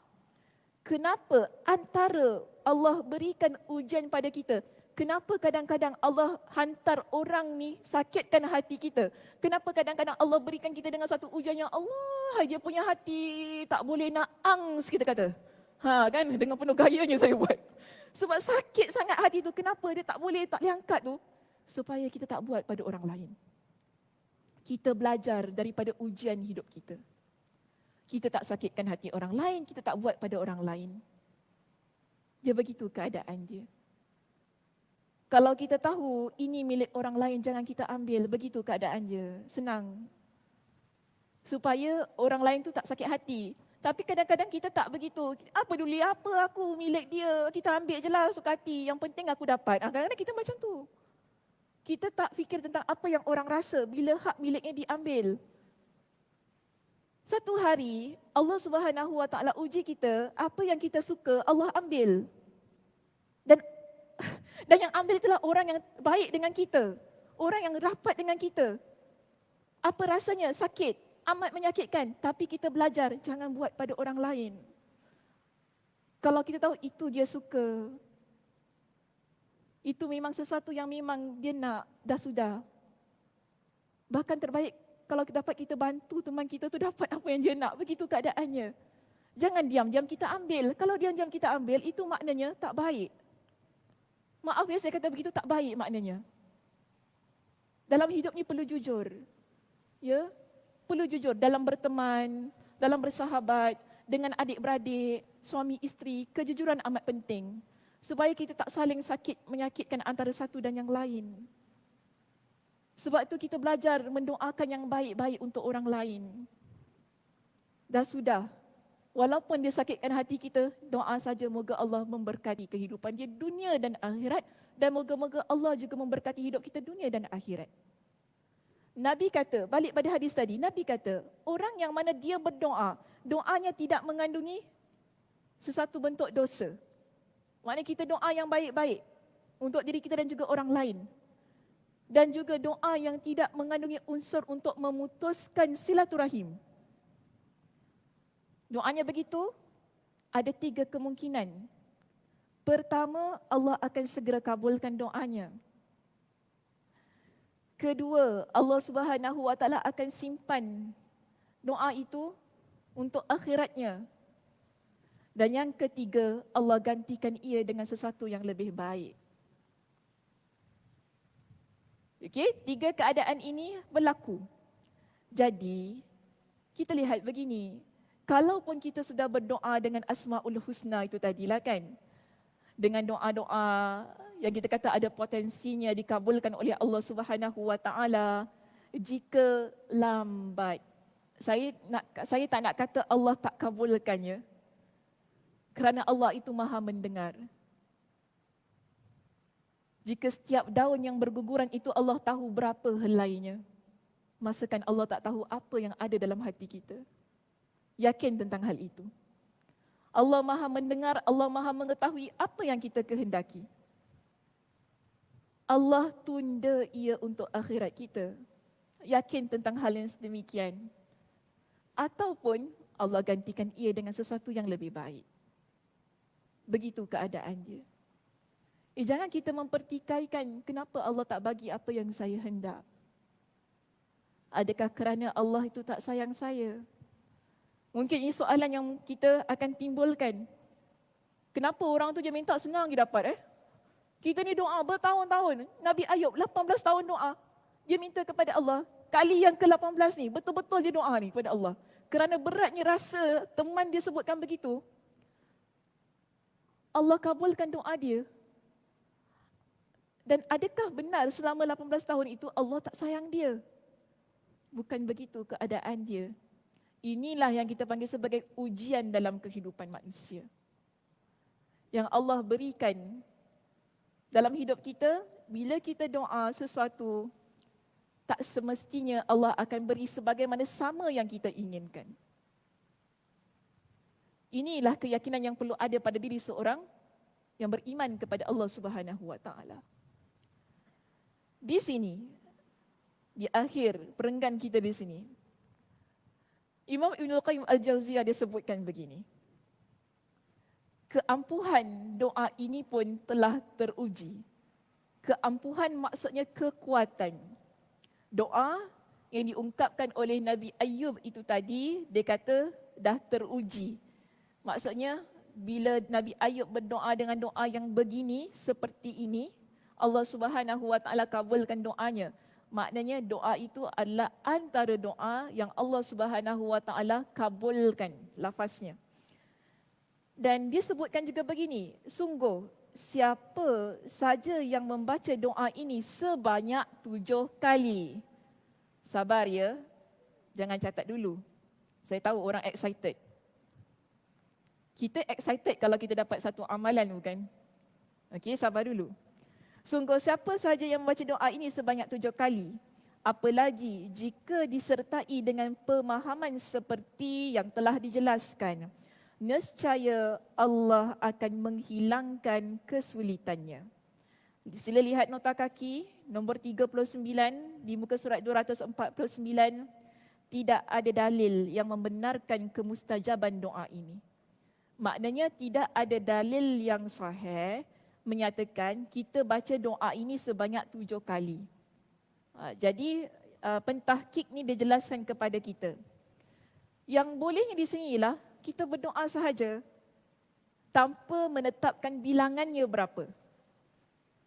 Kenapa antara Allah berikan ujian pada kita? Kenapa kadang-kadang Allah hantar orang ni sakitkan hati kita? Kenapa kadang-kadang Allah berikan kita dengan satu ujian yang Allah, dia punya hati tak boleh nak angs kita kata. Kan dengan penuh gayanya saya buat. Sebab sakit sangat hati tu. Kenapa dia tak boleh angkat tu? Supaya kita tak buat pada orang lain. Kita belajar daripada ujian hidup kita. Kita tak sakitkan hati orang lain, kita tak buat pada orang lain. Dia begitu keadaan dia. Kalau kita tahu ini milik orang lain, jangan kita ambil. Begitu keadaan dia. Senang. Supaya orang lain tu tak sakit hati. Tapi kadang-kadang kita tak begitu. Apa peduli apa aku milik dia. Kita ambil je lah suka hati. Yang penting aku dapat. Kadang-kadang kita macam tu. Kita tak fikir tentang apa yang orang rasa bila hak miliknya diambil. Satu hari Allah Subhanahu Wa Taala uji kita, apa yang kita suka Allah ambil. Dan yang ambil itulah orang yang baik dengan kita. Orang yang rapat dengan kita. Apa rasanya? Sakit, amat menyakitkan. Tapi kita belajar jangan buat pada orang lain. Kalau kita tahu itu dia suka. Itu memang sesuatu yang memang dia nak, dah sudah. Bahkan terbaik kalau dapat kita bantu teman kita tu dapat apa yang dia nak. Begitu keadaannya. Jangan diam-diam kita ambil. Kalau diam-diam kita ambil, itu maknanya tak baik. Maaf ya saya kata begitu, tak baik maknanya. Dalam hidup ni perlu jujur. Ya, perlu jujur dalam berteman, dalam bersahabat, dengan adik-beradik, suami isteri, kejujuran amat penting. Supaya kita tak saling sakit, menyakitkan antara satu dan yang lain. Sebab itu kita belajar mendoakan yang baik-baik untuk orang lain. Dah sudah. Walaupun dia sakitkan hati kita, doa saja moga Allah memberkati kehidupan dia dunia dan akhirat. Dan moga-moga Allah juga memberkati hidup kita dunia dan akhirat. Nabi kata, balik pada hadis tadi, Nabi kata, orang yang mana dia berdoa, doanya tidak mengandungi sesuatu bentuk dosa. Maknanya kita doa yang baik-baik untuk diri kita dan juga orang lain. Dan juga doa yang tidak mengandungi unsur untuk memutuskan silaturahim. Doanya begitu, ada 3 kemungkinan. Pertama, Allah akan segera kabulkan doanya. Kedua, Allah Subhanahu Wa Taala akan simpan doa itu untuk akhiratnya. Dan yang ketiga, Allah gantikan ia dengan sesuatu yang lebih baik. Okey, 3 keadaan ini berlaku. Jadi, kita lihat begini. Kalaupun kita sudah berdoa dengan Asmaul Husna itu tadilah kan. Dengan doa-doa yang kita kata ada potensinya dikabulkan oleh Allah Subhanahu Wa Taala. Jika lambat, saya tak nak kata Allah tak kabulkannya. Kerana Allah itu Maha mendengar. Jika setiap daun yang berguguran itu Allah tahu berapa helainya. Masakan Allah tak tahu apa yang ada dalam hati kita. Yakin tentang hal itu. Allah Maha mendengar, Allah Maha mengetahui apa yang kita kehendaki. Allah tunda ia untuk akhirat kita. Yakin tentang hal yang sedemikian. Ataupun Allah gantikan ia dengan sesuatu yang lebih baik. Begitu keadaan dia. Jangan kita mempertikaikan kenapa Allah tak bagi apa yang saya hendak. Adakah kerana Allah itu tak sayang saya? Mungkin ini soalan yang kita akan timbulkan. Kenapa orang tu dia minta senang dia dapat Kita ni doa bertahun-tahun. Nabi Ayub 18 tahun doa. Dia minta kepada Allah. Kali yang ke-18 ni betul-betul dia doa ni kepada Allah. Kerana beratnya rasa teman dia sebutkan begitu. Allah kabulkan doa dia. Dan adakah benar selama 18 tahun itu Allah tak sayang dia? Bukan begitu keadaan dia. Inilah yang kita panggil sebagai ujian dalam kehidupan manusia. Yang Allah berikan dalam hidup kita, bila kita doa sesuatu, tak semestinya Allah akan beri sebagaimana sama yang kita inginkan. Inilah keyakinan yang perlu ada pada diri seorang yang beriman kepada Allah Subhanahu Wa Taala. Di sini, di akhir perenggan kita di sini, Imam Ibn Qayyim Al-Jauziyah dia sebutkan begini. Keampuhan doa ini pun telah teruji. Keampuhan maksudnya kekuatan. Doa yang diungkapkan oleh Nabi Ayub itu tadi, dia kata dah teruji. Maksudnya bila Nabi Ayub berdoa dengan doa yang begini, seperti ini, Allah Subhanahu Wa Taala kabulkan doanya. Maknanya doa itu adalah antara doa yang Allah Subhanahu Wa Taala kabulkan lafaznya. Dan dia sebutkan juga begini, sungguh siapa saja yang membaca doa ini sebanyak 7 kali. Sabar ya, jangan catat dulu. Saya tahu orang excited. Kita excited kalau kita dapat satu amalan bukan? Okey, sabar dulu. Sungguh siapa sahaja yang membaca doa ini sebanyak 7 kali, apalagi jika disertai dengan pemahaman seperti yang telah dijelaskan, nescaya Allah akan menghilangkan kesulitannya. Sila lihat nota kaki nombor 39 di muka surat 249. Tidak ada dalil yang membenarkan kemustajaban doa ini. Maknanya tidak ada dalil yang sahih menyatakan kita baca doa ini sebanyak 7 kali. Jadi pentahqiq ni dia jelaskan kepada kita. Yang bolehnya di sini ialah kita berdoa sahaja tanpa menetapkan bilangannya berapa.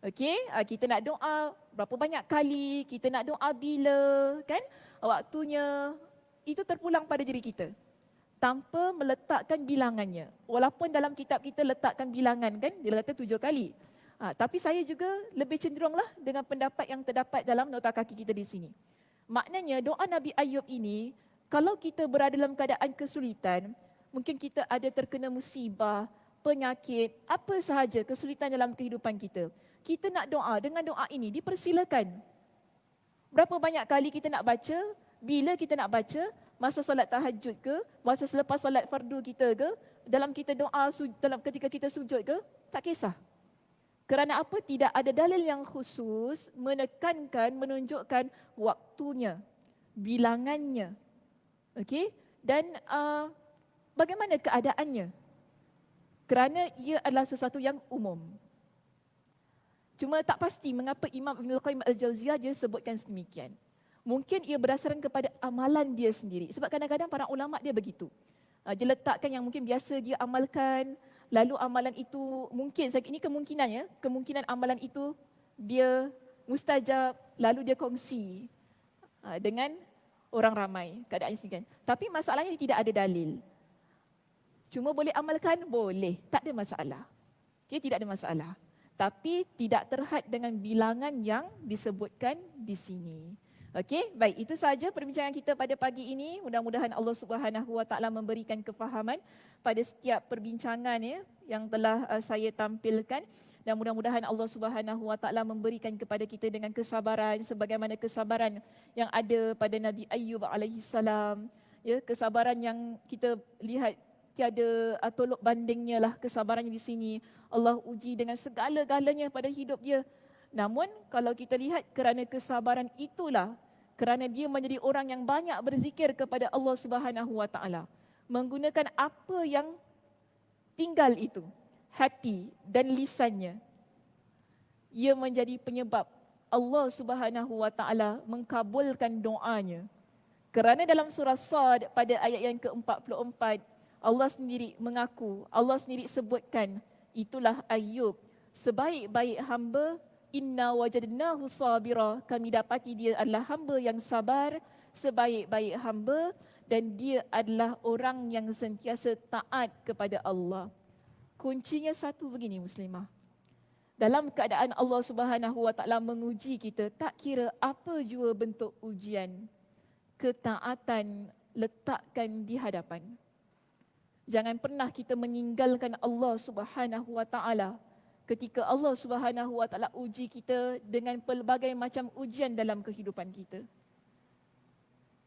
Okey, kita nak doa berapa banyak kali, kita nak doa bila, kan? Waktunya itu terpulang pada diri kita tanpa meletakkan bilangannya. Walaupun dalam kitab kita letakkan bilangan, kan? Dia kata 7 kali. Tapi saya juga lebih cenderunglah dengan pendapat yang terdapat dalam nota kaki kita di sini. Maknanya doa Nabi Ayub ini, kalau kita berada dalam keadaan kesulitan, mungkin kita ada terkena musibah, penyakit, apa sahaja kesulitan dalam kehidupan kita. Kita nak doa, dengan doa ini dipersilakan. Berapa banyak kali kita nak baca, bila kita nak baca, masa solat tahajud ke, masa selepas solat fardu kita ke, dalam kita doa, dalam ketika kita sujud ke, tak kisah. Kerana apa? Tidak ada dalil yang khusus menekankan, menunjukkan waktunya, bilangannya. Okey? Dan bagaimana keadaannya? Kerana ia adalah sesuatu yang umum. Cuma tak pasti mengapa Imam Ibn Al-Qayyim Al-Jauziyah dia sebutkan sedemikian. Mungkin ia berdasarkan kepada amalan dia sendiri. Sebab kadang-kadang para ulama dia begitu. Dia letakkan yang mungkin biasa dia amalkan, lalu amalan itu mungkin, ini kemungkinannya, kemungkinan amalan itu dia mustajab, lalu dia kongsi dengan orang ramai, keadaannya sedemikian. Tapi masalahnya tidak ada dalil. Cuma boleh amalkan? Boleh. Tak ada masalah. Okay, tidak ada masalah. Tapi tidak terhad dengan bilangan yang disebutkan di sini. Okey, baik, itu sahaja perbincangan kita pada pagi ini. Mudah-mudahan Allah Subhanahu Wa Taala memberikan kefahaman pada setiap perbincangan yang telah saya tampilkan, dan mudah-mudahan Allah Subhanahu Wa Taala memberikan kepada kita dengan kesabaran sebagaimana kesabaran yang ada pada Nabi Ayub alaihi salam. Ya, kesabaran yang kita lihat tiada tolok bandingnya lah kesabarannya di sini. Allah uji dengan segala-galanya pada hidup dia. Namun kalau kita lihat kerana kesabaran itulah, kerana dia menjadi orang yang banyak berzikir kepada Allah Subhanahu Wa Taala, menggunakan apa yang tinggal itu, hati dan lisannya, ia menjadi penyebab Allah Subhanahu Wa Taala mengkabulkan doanya. Kerana dalam surah Sad pada ayat yang ke-44, Allah sendiri mengaku, Allah sendiri sebutkan, itulah Ayub, sebaik-baik hamba, inna wajadnahu sabira, kami dapati dia adalah hamba yang sabar, sebaik-baik hamba, dan dia adalah orang yang sentiasa taat kepada Allah. Kuncinya satu begini muslimah. Dalam keadaan Allah Subhanahu Wa Taala menguji kita, tak kira apa jua bentuk ujian, ketaatan letakkan di hadapan. Jangan pernah kita meninggalkan Allah Subhanahu Wa Taala ketika Allah Subhanahu Wa Taala uji kita dengan pelbagai macam ujian dalam kehidupan kita.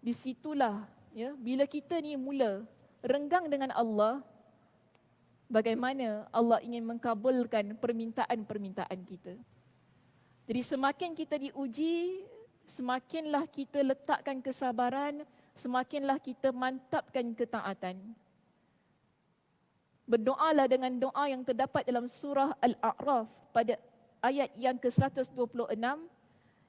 Di situlah, ya, bila kita ni mula renggang dengan Allah, bagaimana Allah ingin mengkabulkan permintaan-permintaan kita. Jadi semakin kita diuji, semakinlah kita letakkan kesabaran, semakinlah kita mantapkan ketaatan. Berdoalah dengan doa yang terdapat dalam surah Al-A'raf pada ayat yang ke-126,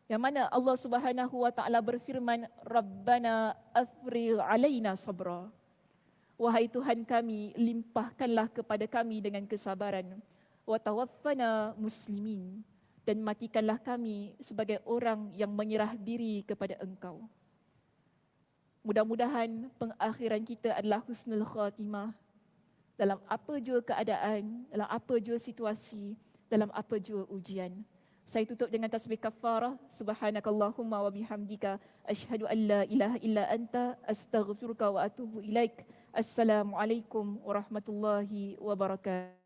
yang mana Allah Subhanahu Wa Taala berfirman, Rabbana afrigh alaina sabra. Wahai Tuhan kami, limpahkanlah kepada kami dengan kesabaran. Wa tawaffana muslimin, dan matikanlah kami sebagai orang yang menyerah diri kepada Engkau. Mudah-mudahan pengakhiran kita adalah husnul khatimah. Dalam apa jua keadaan, dalam apa jua situasi, dalam apa jua ujian. Saya tutup dengan tasbih kafarah. Subhanakallahumma wa bihamdika asyhadu an la ilaha illa anta astaghfiruka wa atubu ilaik. Assalamualaikum warahmatullahi wabarakatuh.